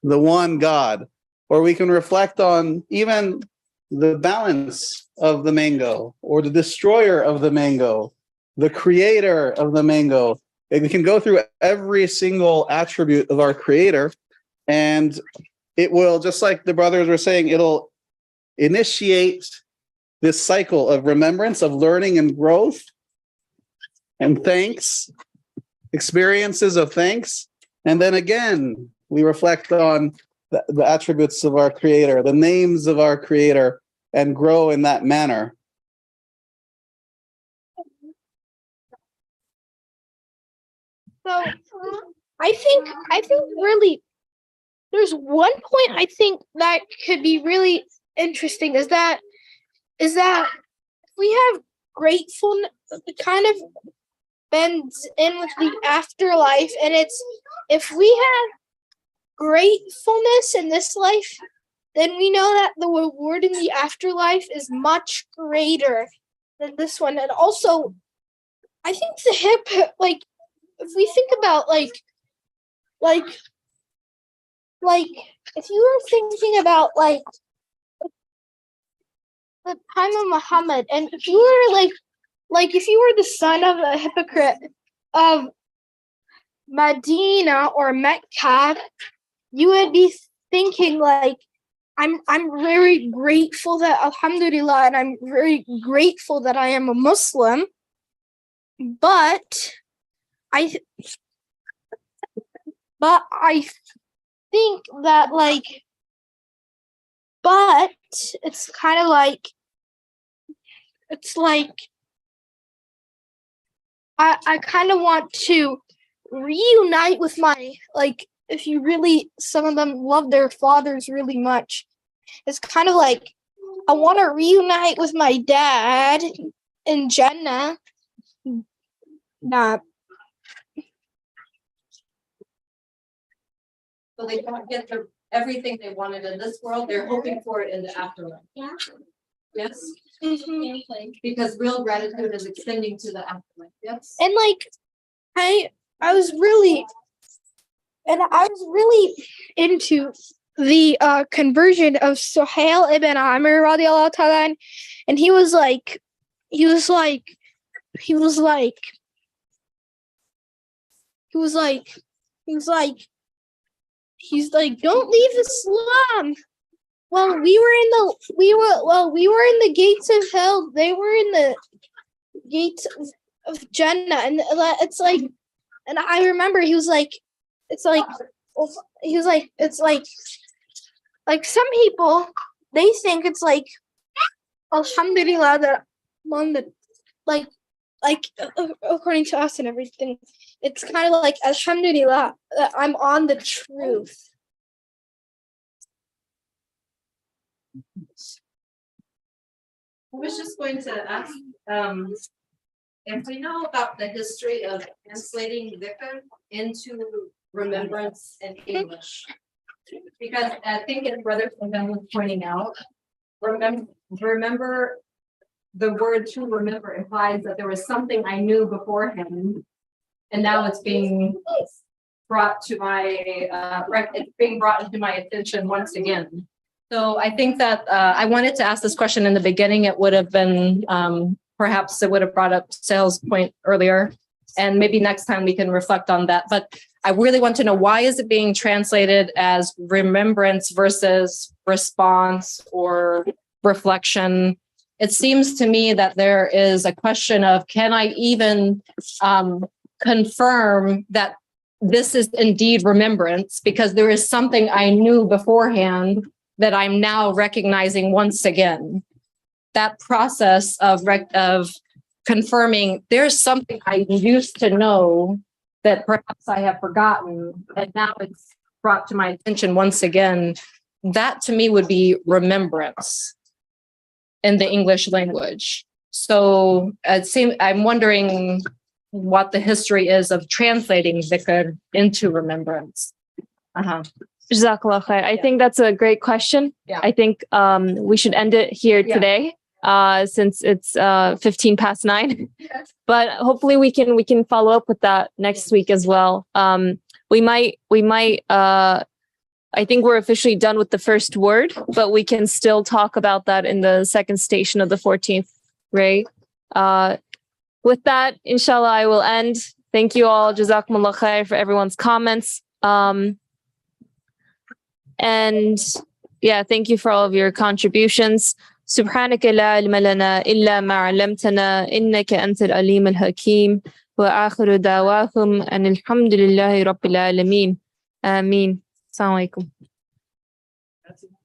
the one God. Or we can reflect on even the balance of the mango, or the destroyer of the mango, the creator of the mango. And we can go through every single attribute of our Creator, and it will, just like the brothers were saying, it'll initiate this cycle of remembrance, of learning and growth, and thanks, experiences of thanks. And then again, we reflect on the attributes of our Creator, the names of our Creator, and grow in that manner. So I think really there's one point I think that could be really interesting is that if we have gratefulness, it kind of bends in with the afterlife, and it's if we have gratefulness in this life, then we know that the reward in the afterlife is much greater than this one. And also, I think like if we think about like if you were thinking about like the time of Muhammad, and if you were like if you were the son of a hypocrite of Medina or Mecca, you would be thinking like, I'm very grateful that Alhamdulillah, and I'm very grateful that I am a Muslim, but I think that but it's kind of like, it's like I kind of want to reunite with my, like, if you really, some of them love their fathers really much. It's kind of like, I want to reunite with my dad in Jannah. Nah. So they don't get everything they wanted in this world, they're hoping for it in the afterlife. Yes, because real gratitude is extending to the afterlife. Yes. And like I was really into the conversion of Suhail ibn Amr radiallahu ta'ala anh, and he was like don't leave Islam. Well, we were in the gates of hell. They were in the gates of Jannah, and it's like, and I remember he was like, it's like some people, they think it's like alhamdulillah that on the like according to us and everything, it's kind of like alhamdulillah that I'm on the truth. I was just going to ask, if we know about the history of translating dhikr into remembrance in English, because I think as Brother Sylvan was pointing out, remember, the word to remember implies that there was something I knew beforehand, and now it's being brought to my it's being brought into my attention once again. So I think that I wanted to ask this question in the beginning. It would have been perhaps it would have brought up Sale's point earlier, and maybe next time we can reflect on that. But I really want to know, why is it being translated as remembrance versus response or reflection? It seems to me that there is a question of, can I even confirm that this is indeed remembrance, because there is something I knew beforehand that I'm now recognizing once again. That process of confirming there's something I used to know that perhaps I have forgotten, and now it's brought to my attention once again. That to me would be remembrance in the English language. So I'm wondering what the history is of translating dhikr into remembrance. Jazakallah khair. I think that's a great question. Yeah. I think we should end it here today, since it's 9:15. But hopefully we can follow up with that next week as well. We might I think we're officially done with the first word, but we can still talk about that in the second station of the 14th ray. With that, inshallah, I will end. Thank you all. Jazakumullah khair for everyone's comments. And yeah, thank you for all of your contributions. سبحانك لا علم لنا إلا ما علمتنا إنك أنت العليم الحكيم وآخر دعواكم أن الحمد لله رب العالمين آمين. السلام عليكم.